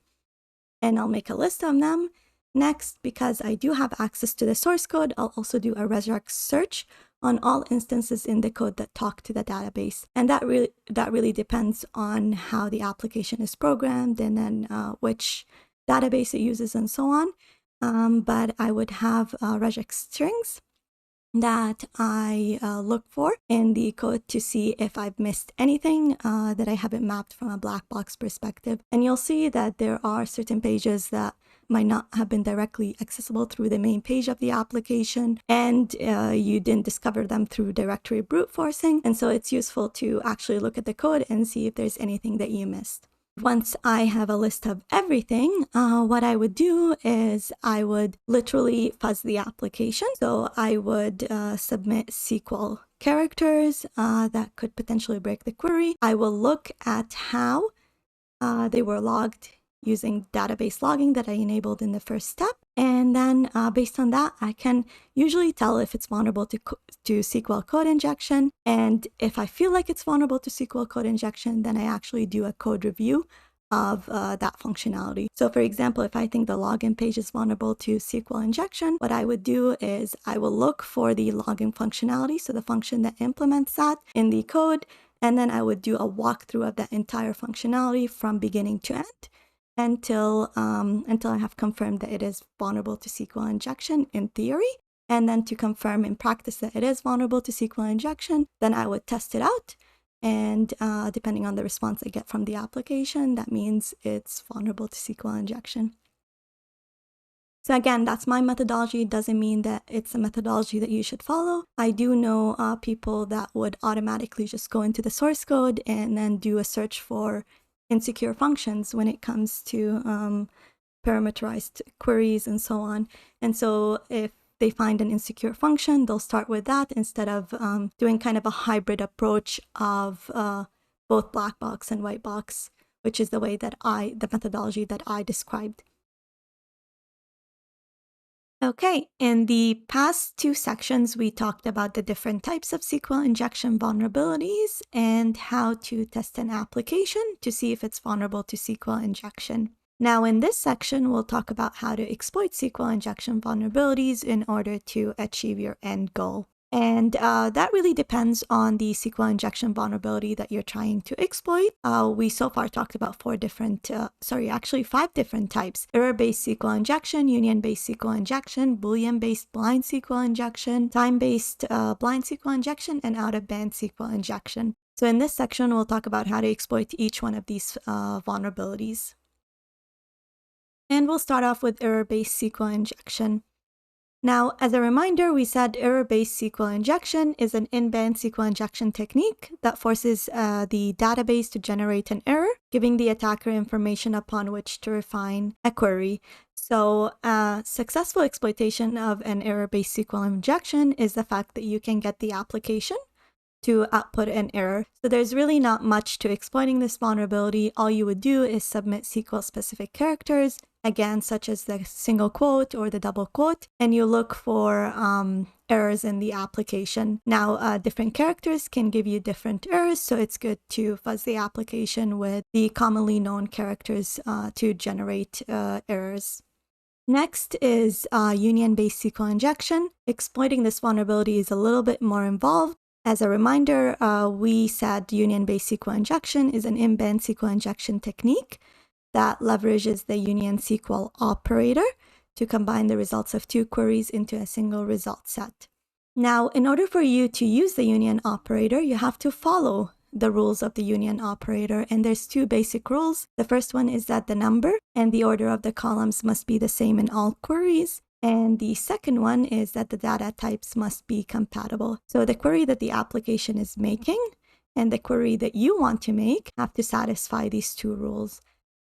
and I'll make a list of them. Next, because I do have access to the source code, I'll also do a regex search on all instances in the code that talk to the database. And that really depends on how the application is programmed and then which database it uses and so on. But I would have regex strings that I look for in the code to see if I've missed anything that I haven't mapped from a black box perspective. And you'll see that there are certain pages that might not have been directly accessible through the main page of the application, and you didn't discover them through directory brute forcing. And so it's useful to actually look at the code and see if there's anything that you missed. Once I have a list of everything, what I would do is I would literally fuzz the application. So I would submit SQL characters that could potentially break the query. I will look at how they were logged using database logging that I enabled in the first step. And then based on that, I can usually tell if it's vulnerable to SQL code injection. And if I feel like it's vulnerable to SQL code injection, then I actually do a code review of that functionality. So for example, if I think the login page is vulnerable to SQL injection, what I would do is I will look for the login functionality, so the function that implements that in the code, and then I would do a walkthrough of that entire functionality from beginning to end, until I have confirmed that it is vulnerable to SQL injection in theory. And then to confirm in practice that it is vulnerable to SQL injection, then I would test it out. And depending on the response I get from the application, that means it's vulnerable to SQL injection. So again, that's my methodology. It doesn't mean that it's a methodology that you should follow. I do know people that would automatically just go into the source code and then do a search for insecure functions when it comes to parameterized queries and so on. And so if they find an insecure function, they'll start with that instead of doing kind of a hybrid approach of both black box and white box, which is the way that the methodology that I described. Okay, in the past two sections, we talked about the different types of SQL injection vulnerabilities and how to test an application to see if it's vulnerable to SQL injection. Now in this section, we'll talk about how to exploit SQL injection vulnerabilities in order to achieve your end goal. And that really depends on the SQL injection vulnerability that you're trying to exploit. We so far talked about five different types: error-based SQL injection, union-based SQL injection, Boolean-based blind SQL injection, time-based blind SQL injection, and out-of-band SQL injection. So in this section, we'll talk about how to exploit each one of these vulnerabilities. And we'll start off with error-based SQL injection. Now, as a reminder, we said error-based SQL injection is an in-band SQL injection technique that forces the database to generate an error, giving the attacker information upon which to refine a query. So successful exploitation of an error-based SQL injection is the fact that you can get the application to output an error. So there's really not much to exploiting this vulnerability. All you would do is submit SQL-specific characters, again, such as the single quote or the double quote, and you look for errors in the application. Now, different characters can give you different errors, so it's good to fuzz the application with the commonly known characters to generate errors. Next is union-based SQL injection. Exploiting this vulnerability is a little bit more involved. As a reminder, we said union-based SQL injection is an in-band SQL injection technique that leverages the union SQL operator to combine the results of two queries into a single result set. Now, in order for you to use the union operator, you have to follow the rules of the union operator, and there's two basic rules. The first one is that the number and the order of the columns must be the same in all queries, and the second one is that the data types must be compatible. So the query that the application is making and the query that you want to make have to satisfy these two rules.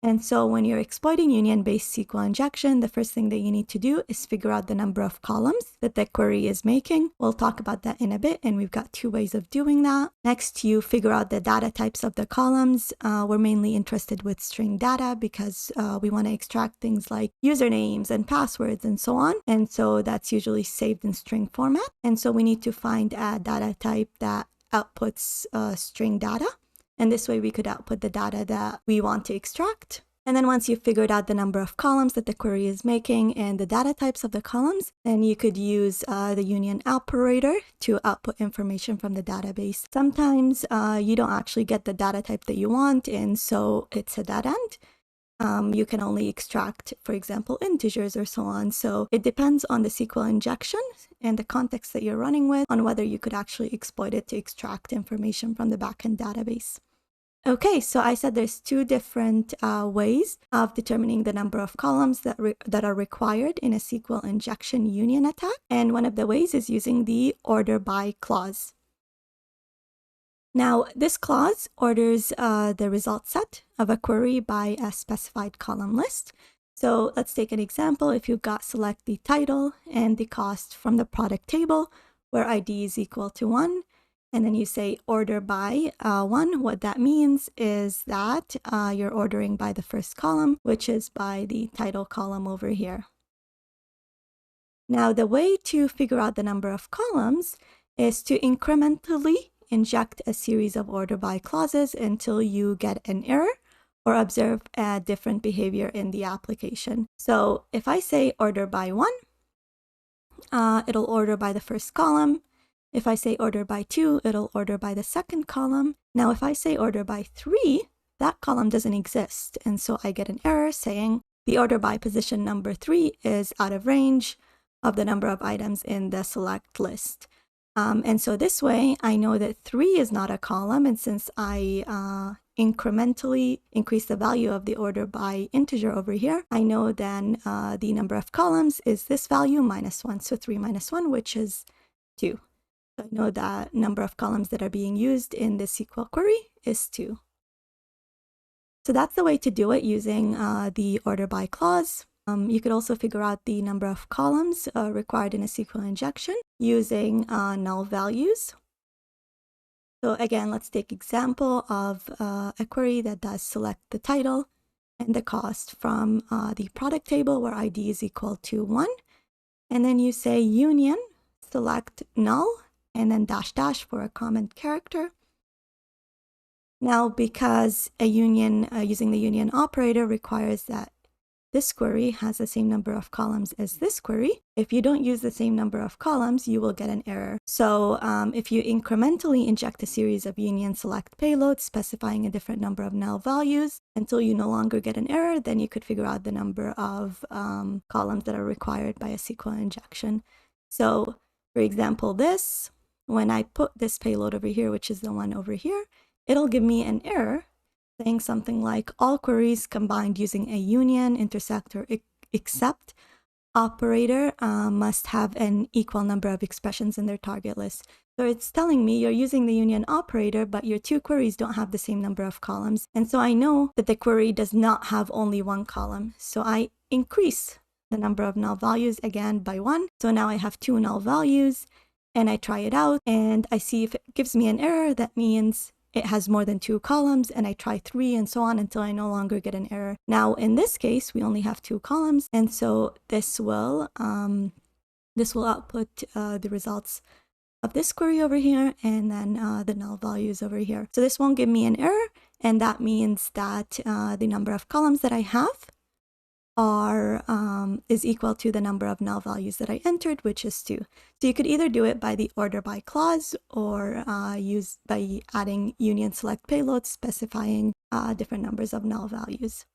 And so when you're exploiting union-based SQL injection, the first thing that you need to do is figure out the number of columns that the query is making. We'll talk about that in a bit, and we've got two ways of doing that. Next, you figure out the data types of the columns. We're mainly interested with string data because we want to extract things like usernames and passwords and so on. And so that's usually saved in string format. And so we need to find a data type that outputs string data. And this way we could output the data that we want to extract. And then once you've figured out the number of columns that the query is making and the data types of the columns, then you could use the union operator to output information from the database. Sometimes you don't actually get the data type that you want, and so it's a dead end. You can only extract, for example, integers or so on. So it depends on the SQL injection and the context that you're running with on whether you could actually exploit it to extract information from the backend database. Okay, so I said there's two different ways of determining the number of columns that are required in a SQL injection union attack. And one of the ways is using the order by clause. Now, this clause orders the result set of a query by a specified column list. So let's take an example. If you've got select the title and the cost from the product table where ID is equal to 1, and then you say order by 1, what that means is that you're ordering by the first column, which is by the title column over here. Now, the way to figure out the number of columns is to incrementally inject a series of order by clauses until you get an error or observe a different behavior in the application. So if I say order by 1, it'll order by the first column. If I say order by 2, it'll order by the second column. Now, if I say order by 3, that column doesn't exist. And so I get an error saying the order by position number 3 is out of range of the number of items in the select list. And so this way, I know that 3 is not a column. And since I incrementally increase the value of the order by integer over here, I know then the number of columns is this value minus 1. So 3 minus 1, which is 2. So I know that number of columns that are being used in the SQL query is 2. So that's the way to do it using the order by clause. You could also figure out the number of columns required in a SQL injection using null values. So again, let's take example of a query that does select the title and the cost from the product table where ID is equal to 1. And then you say union, select null, and then dash dash for a comment character. Now, because a union using the union operator requires that this query has the same number of columns as this query, if you don't use the same number of columns, you will get an error. So if you incrementally inject a series of union select payloads specifying a different number of null values until you no longer get an error, then you could figure out the number of columns that are required by a SQL injection. So for example, when I put this payload over here, which is the one over here, it'll give me an error saying something like all queries combined using a union, intersect, or except operator must have an equal number of expressions in their target list. So it's telling me you're using the union operator, but your two queries don't have the same number of columns. And so I know that the query does not have only one column. So I increase the number of null values again by 1. So now I have 2 null values, and I try it out and I see if it gives me an error. That means it has more than 2 columns, and I try 3 and so on until I no longer get an error. Now, in this case, we only have 2 columns, and so this will output the results of this query over here, and then the null values over here. So this won't give me an error, and that means that the number of columns that I have is equal to the number of null values that I entered, which is 2. So you could either do it by the order by clause or use by adding union select payloads specifying different numbers of null values.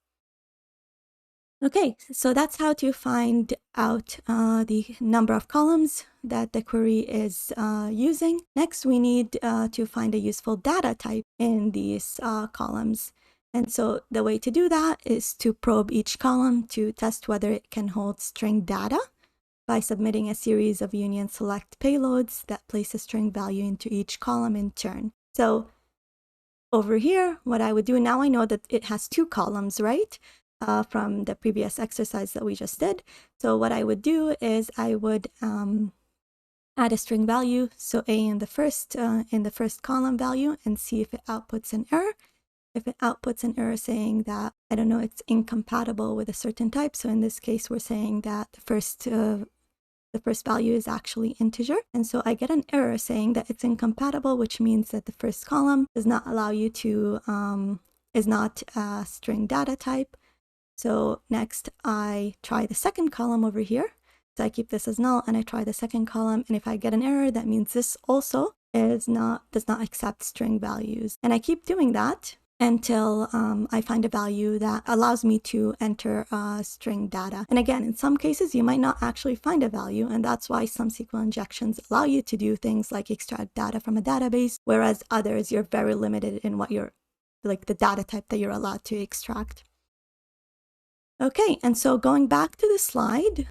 Okay, so that's how to find out the number of columns that the query is using. Next, we need to find a useful data type in these columns. And so the way to do that is to probe each column to test whether it can hold string data by submitting a series of union select payloads that place a string value into each column in turn. So over here, what I would do, now I know that it has 2 columns, right? From the previous exercise that we just did. So what I would do is I would add a string value, so A in the first column value, and see if it outputs an error. If it outputs an error saying that, I don't know, it's incompatible with a certain type. So in this case, we're saying that the first value is actually integer. And so I get an error saying that it's incompatible, which means that the first column does not allow you to, is not a string data type. So next I try the second column over here. So I keep this as null and I try the second column. And if I get an error, that means this also does not accept string values. And I keep doing that until I find a value that allows me to enter string data. And again, in some cases, you might not actually find a value, and that's why some SQL injections allow you to do things like extract data from a database, whereas others, you're very limited in what you're, like the data type that you're allowed to extract. Okay, and so going back to the slide,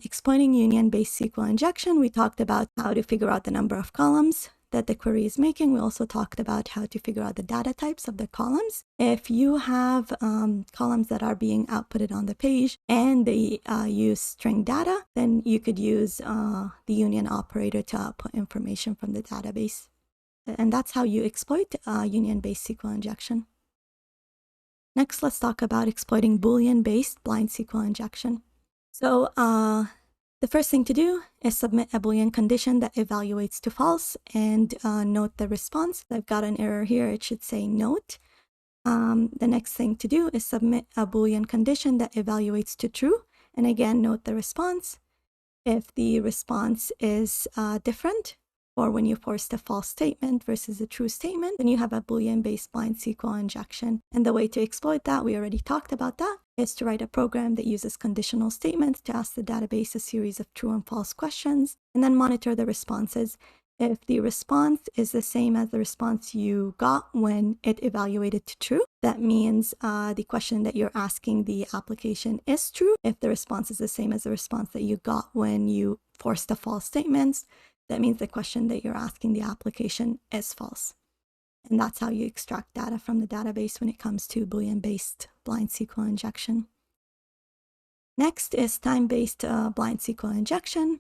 explaining union-based SQL injection, we talked about how to figure out the number of columns that the query is making. We also talked about how to figure out the data types of the columns. If you have columns that are being outputted on the page and they use string data, then you could use the union operator to output information from the database. And that's how you exploit union-based SQL injection. Next, let's talk about exploiting Boolean-based blind SQL injection. So the first thing to do is submit a Boolean condition that evaluates to false and note the response. I've got an error here. It should say note. The next thing to do is submit a Boolean condition that evaluates to true. And again, note the response. If the response is different, or when you force a false statement versus a true statement, then you have a Boolean-based blind SQL injection. And the way to exploit that, we already talked about that, is to write a program that uses conditional statements to ask the database a series of true and false questions, and then monitor the responses. If the response is the same as the response you got when it evaluated to true, that means the question that you're asking the application is true. If the response is the same as the response that you got when you forced the false statements, that means the question that you're asking the application is false. And that's how you extract data from the database when it comes to Boolean-based blind SQL injection. Next is time-based blind SQL injection.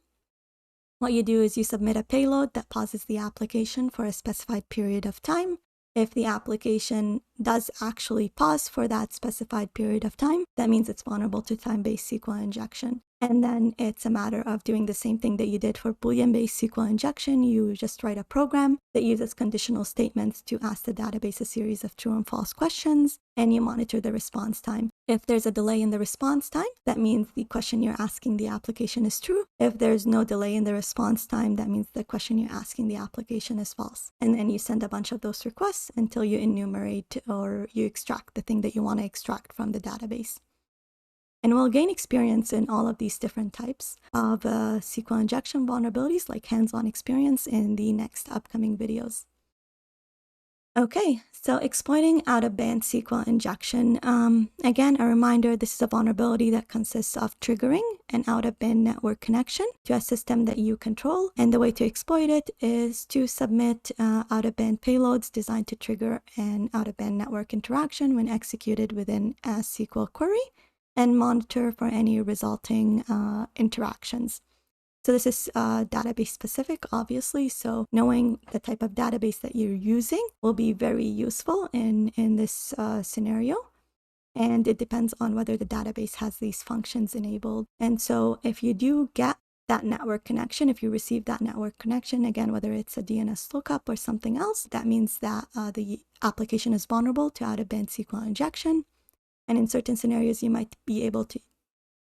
What you do is you submit a payload that pauses the application for a specified period of time. If the application does actually pause for that specified period of time, that means it's vulnerable to time-based SQL injection. And then it's a matter of doing the same thing that you did for Boolean-based SQL injection. You just write a program that uses conditional statements to ask the database a series of true and false questions, and you monitor the response time. If there's a delay in the response time, that means the question you're asking the application is true. If there's no delay in the response time, that means the question you're asking the application is false. And then you send a bunch of those requests until you enumerate or you extract the thing that you want to extract from the database. And we'll gain experience in all of these different types of SQL injection vulnerabilities, like hands-on experience in the next upcoming videos. Okay, so exploiting out-of-band SQL injection. Again, a reminder, this is a vulnerability that consists of triggering an out-of-band network connection to a system that you control. And the way to exploit it is to submit out-of-band payloads designed to trigger an out-of-band network interaction when executed within a SQL query, and monitor for any resulting interactions. So this is database specific, obviously. So knowing the type of database that you're using will be very useful in this scenario. And it depends on whether the database has these functions enabled. And so if you do get that network connection, if you receive that network connection, again, whether it's a DNS lookup or something else, that means that the application is vulnerable to out-of-band SQL injection. And in certain scenarios, you might be able to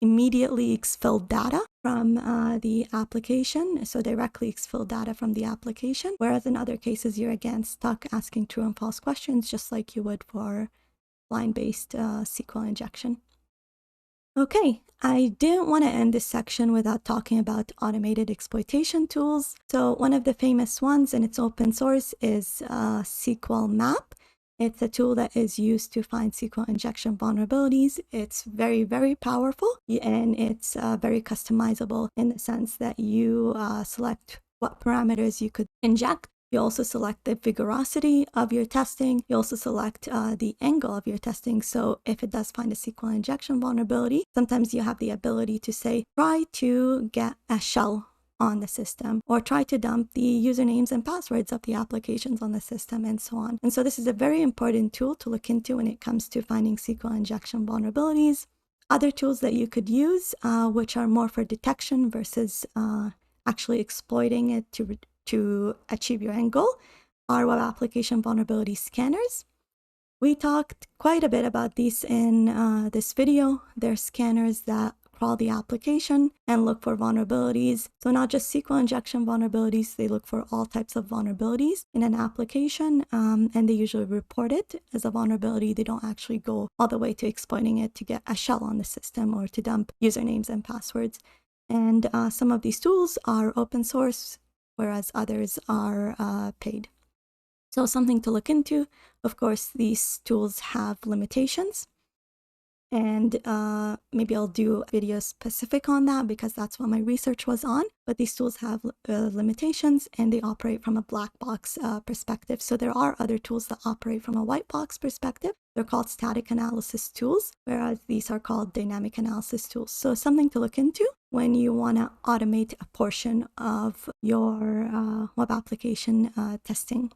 immediately exfil data from the application, so directly exfil data from the application, whereas in other cases, you're again stuck asking true and false questions, just like you would for line-based SQL injection. Okay, I didn't want to end this section without talking about automated exploitation tools. So one of the famous ones, and it's open source, is SQL Map. It's a tool that is used to find SQL injection vulnerabilities. It's very, very powerful, and it's very customizable in the sense that you select what parameters you could inject. You also select the vigorosity of your testing. You also select the angle of your testing. So if it does find a SQL injection vulnerability, sometimes you have the ability to say, try to get a shell on the system, or try to dump the usernames and passwords of the applications on the system, and so on. And so this is a very important tool to look into when it comes to finding SQL injection vulnerabilities. Other tools that you could use, which are more for detection versus actually exploiting it to achieve your end goal, are web application vulnerability scanners. We talked quite a bit about these in this video. They're scanners that crawl the application and look for vulnerabilities. So not just SQL injection vulnerabilities, they look for all types of vulnerabilities in an application, and they usually report it as a vulnerability. They don't actually go all the way to exploiting it to get a shell on the system or to dump usernames and passwords. And some of these tools are open source, whereas others are paid. So something to look into. Of course, these tools have limitations, and maybe I'll do a video specific on that because that's what my research was on. But these tools have limitations, and they operate from a black box perspective. So there are other tools that operate from a white box perspective. They're called static analysis tools, whereas these are called dynamic analysis tools. So something to look into when you want to automate a portion of your web application testing.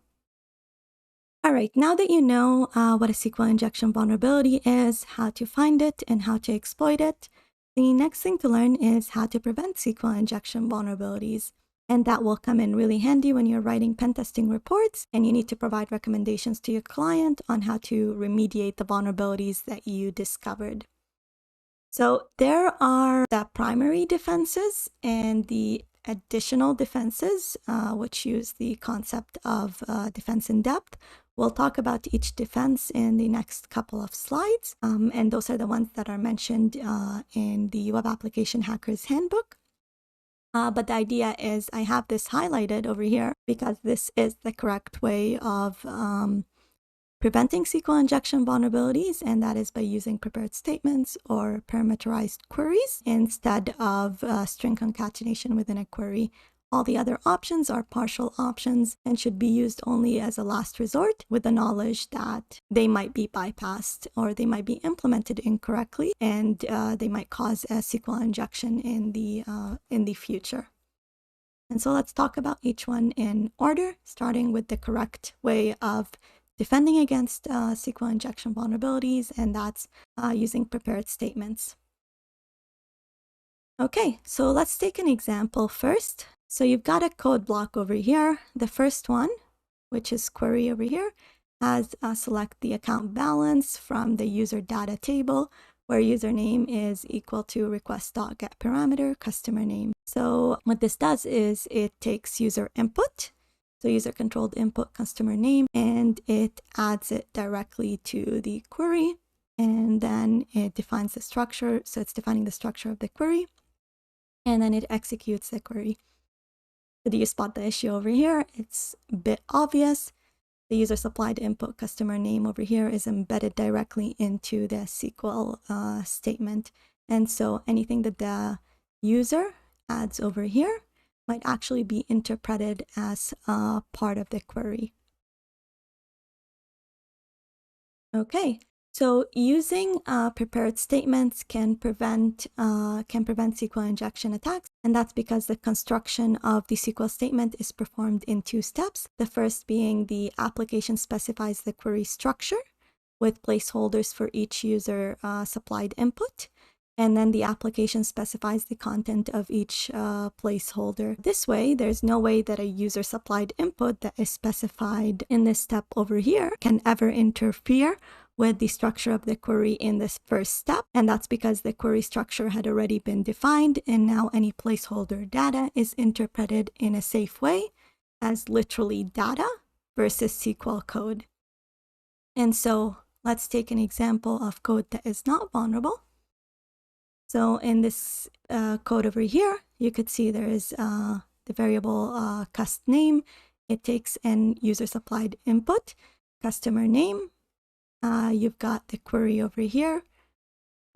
All right, now that you know what a SQL injection vulnerability is, how to find it, and how to exploit it, the next thing to learn is how to prevent SQL injection vulnerabilities. And that will come in really handy when you're writing pen testing reports and you need to provide recommendations to your client on how to remediate the vulnerabilities that you discovered. So there are the primary defenses and the additional defenses, which use the concept of defense in depth. We'll talk about each defense in the next couple of slides, and those are the ones that are mentioned in the Web Application Hackers Handbook. But the idea is I have this highlighted over here because this is the correct way of preventing SQL injection vulnerabilities, and that is by using prepared statements or parameterized queries instead of string concatenation within a query. All the other options are partial options and should be used only as a last resort with the knowledge that they might be bypassed or they might be implemented incorrectly, and they might cause a SQL injection in the future. And so let's talk about each one in order, starting with the correct way of defending against SQL injection vulnerabilities, and that's using prepared statements. Okay, so let's take an example first. So you've got a code block over here. The first one, which is query over here, has select the account balance from the user data table, where username is equal to request.getParameter customer name. So what this does is it takes user input, so user controlled input customer name, and it adds it directly to the query, and then it defines the structure. So it's defining the structure of the query, and then it executes the query. So do you spot the issue over here? It's a bit obvious. The user supplied input customer name over here is embedded directly into the SQL statement. And so anything that the user adds over here might actually be interpreted as part of the query. Okay, so using prepared statements can prevent SQL injection attacks, and that's because the construction of the SQL statement is performed in two steps. The first being the application specifies the query structure with placeholders for each user supplied input, and then the application specifies the content of each placeholder. This way, there's no way that a user supplied input that is specified in this step over here can ever interfere with the structure of the query in this first step. And that's because the query structure had already been defined, and now any placeholder data is interpreted in a safe way as literally data versus SQL code. And so let's take an example of code that is not vulnerable. So in this code over here, you could see there is the variable cust name. It takes an user supplied input, customer name. You've got the query over here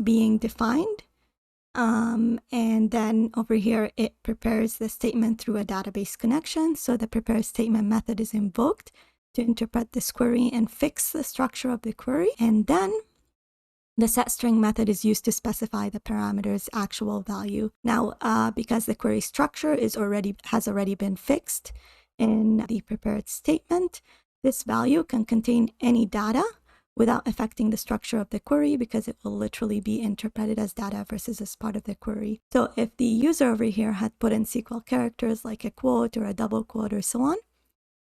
being defined. And then over here, it prepares the statement through a database connection. So the prepare statement method is invoked to interpret this query and fix the structure of the query. And then the setString method is used to specify the parameter's actual value. Now, because the query structure has already been fixed in the prepared statement, this value can contain any data without affecting the structure of the query because it will literally be interpreted as data versus as part of the query. So if the user over here had put in SQL characters like a quote or a double quote or so on,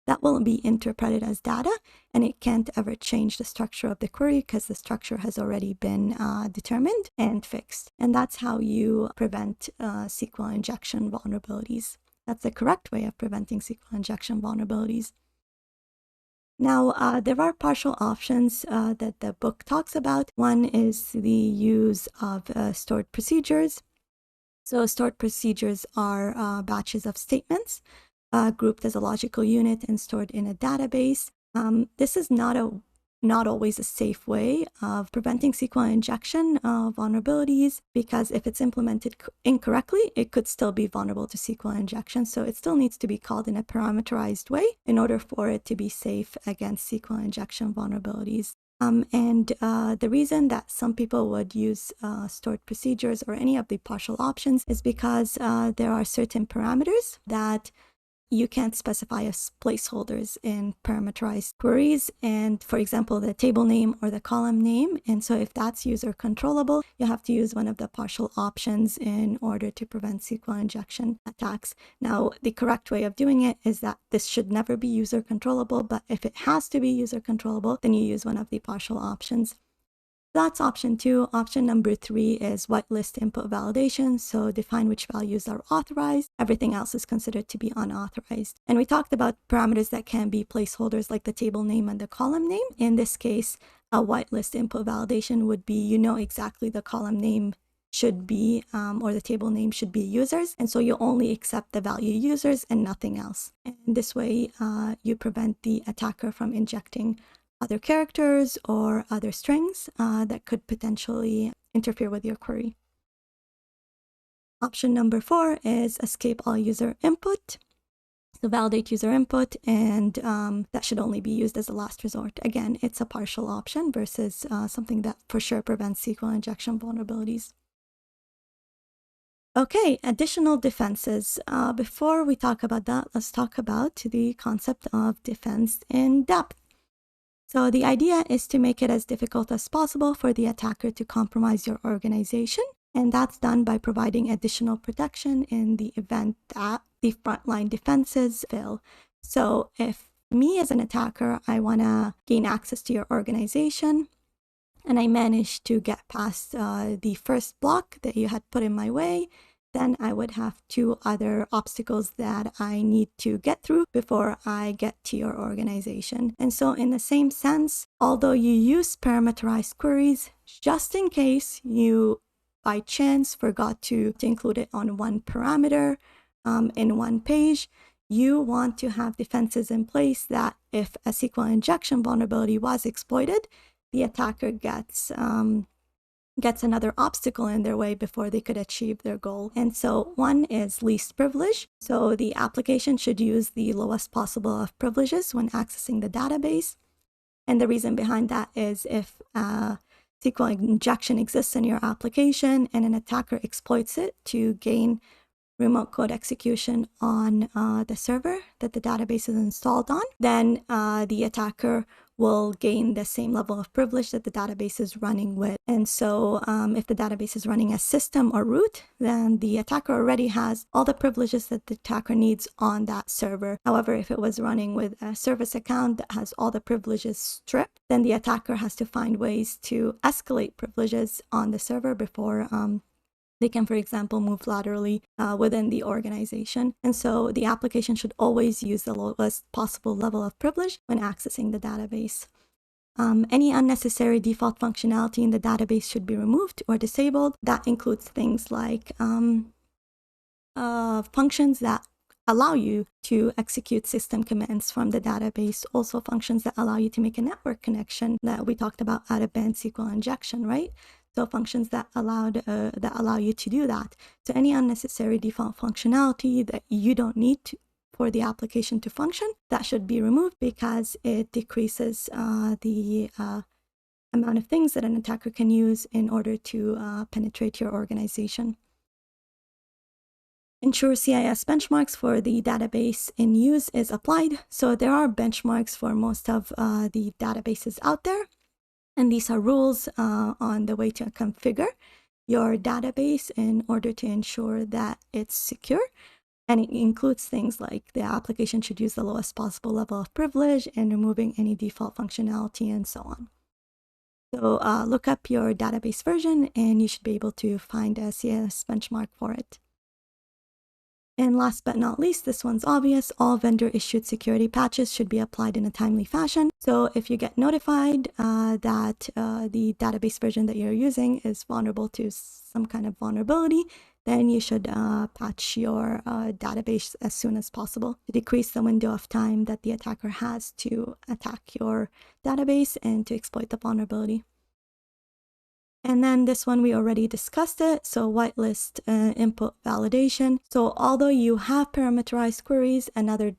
that will be interpreted as data, and it can't ever change the structure of the query because the structure has already been determined and fixed. And that's how you prevent SQL injection vulnerabilities. That's the correct way of preventing SQL injection vulnerabilities. Now, there are partial options that the book talks about. One is the use of stored procedures. So stored procedures are batches of statements grouped as a logical unit and stored in a database. This is not always a safe way of preventing SQL injection vulnerabilities because if it's implemented incorrectly, it could still be vulnerable to SQL injection. So it still needs to be called in a parameterized way in order for it to be safe against SQL injection vulnerabilities. The reason that some people would use stored procedures or any of the partial options is because there are certain parameters that you can't specify as placeholders in parameterized queries. And for example, the table name or the column name. And so if that's user controllable, you have to use one of the partial options in order to prevent SQL injection attacks. Now, the correct way of doing it is that this should never be user controllable, but if it has to be user controllable, then you use one of the partial options. That's option 2. Option number 3 is whitelist input validation. So define which values are authorized. Everything else is considered to be unauthorized. And we talked about parameters that can be placeholders like the table name and the column name. In this case, a whitelist input validation would be you know exactly the column name should be or the table name should be users. And so you only accept the value users and nothing else. And this way you prevent the attacker from injecting other characters or other strings that could potentially interfere with your query. Option number 4 is escape all user input. So validate user input, and that should only be used as a last resort. Again, it's a partial option versus something that for sure prevents SQL injection vulnerabilities. Okay, additional defenses. Before we talk about that, let's talk about the concept of defense in depth. So the idea is to make it as difficult as possible for the attacker to compromise your organization. And that's done by providing additional protection in the event that the frontline defenses fail. So if me as an attacker, I want to gain access to your organization, and I manage to get past the first block that you had put in my way, then I would have 2 other obstacles that I need to get through before I get to your organization. And so in the same sense, although you use parameterized queries, just in case you by chance forgot to include it on one parameter in one page, you want to have defenses in place that if a SQL injection vulnerability was exploited, the attacker gets another obstacle in their way before they could achieve their goal. And so one is least privilege. So the application should use the lowest possible of privileges when accessing the database. And the reason behind that is if SQL injection exists in your application and an attacker exploits it to gain remote code execution on the server that the database is installed on, then the attacker will gain the same level of privilege that the database is running with. And so if the database is running as system or root, then the attacker already has all the privileges that the attacker needs on that server. However, if it was running with a service account that has all the privileges stripped, then the attacker has to find ways to escalate privileges on the server before they can, for example, move laterally within the organization. And so the application should always use the lowest possible level of privilege when accessing the database. Any unnecessary default functionality in the database should be removed or disabled. That includes things like functions that allow you to execute system commands from the database. Also functions that allow you to make a network connection that we talked about out-of-band SQL injection, right? So functions that allow you to do that. So any unnecessary default functionality that you don't need for the application to function, that should be removed because it decreases the amount of things that an attacker can use in order to penetrate your organization. Ensure CIS benchmarks for the database in use is applied. So there are benchmarks for most of the databases out there. And these are rules on the way to configure your database in order to ensure that it's secure. And it includes things like the application should use the lowest possible level of privilege and removing any default functionality and so on. So look up your database version and you should be able to find a CIS benchmark for it. And last but not least, this one's obvious, all vendor-issued security patches should be applied in a timely fashion. So if you get notified that the database version that you're using is vulnerable to some kind of vulnerability, then you should patch your database as soon as possible to decrease the window of time that the attacker has to attack your database and to exploit the vulnerability. And then this one, we already discussed it. So whitelist input validation. So although you have parameterized queries, an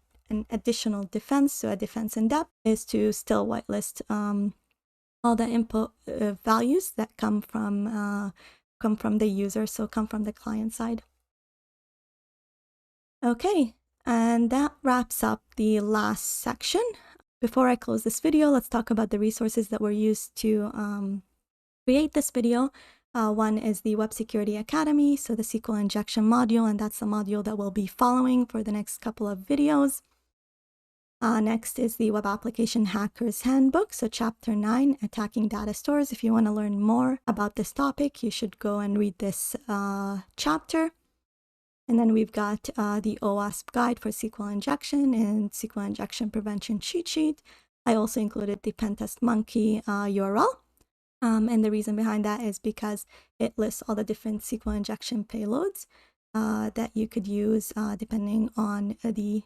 additional defense, so a defense in depth, is to still whitelist all the input values that come from the user, so come from the client side. Okay, and that wraps up the last section. Before I close this video, let's talk about the resources that were used to create this video. One is the Web Security Academy, so the SQL injection module, and that's the module that we'll be following for the next couple of videos. Next is the Web Application Hackers Handbook, so Chapter 9, Attacking Data Stores. If you want to learn more about this topic, you should go and read this chapter. And then we've got the OWASP Guide for SQL Injection and SQL Injection Prevention Cheat Sheet. I also included the Pentest Monkey URL. And the reason behind that is because it lists all the different SQL injection payloads that you could use depending on the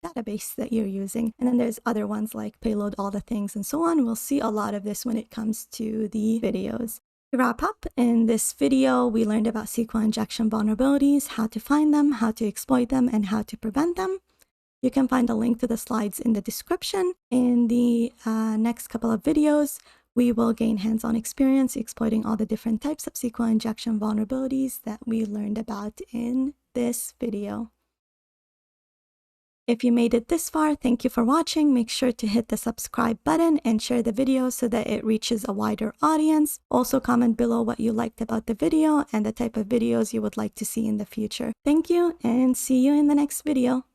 database that you're using. And then there's other ones like payload all the things and so on. We'll see a lot of this when it comes to the videos. To wrap up, in this video, we learned about SQL injection vulnerabilities, how to find them, how to exploit them, and how to prevent them. You can find a link to the slides in the description. In the next couple of videos, we will gain hands-on experience exploiting all the different types of SQL injection vulnerabilities that we learned about in this video. If you made it this far, thank you for watching. Make sure to hit the subscribe button and share the video so that it reaches a wider audience. Also comment below what you liked about the video and the type of videos you would like to see in the future. Thank you and see you in the next video.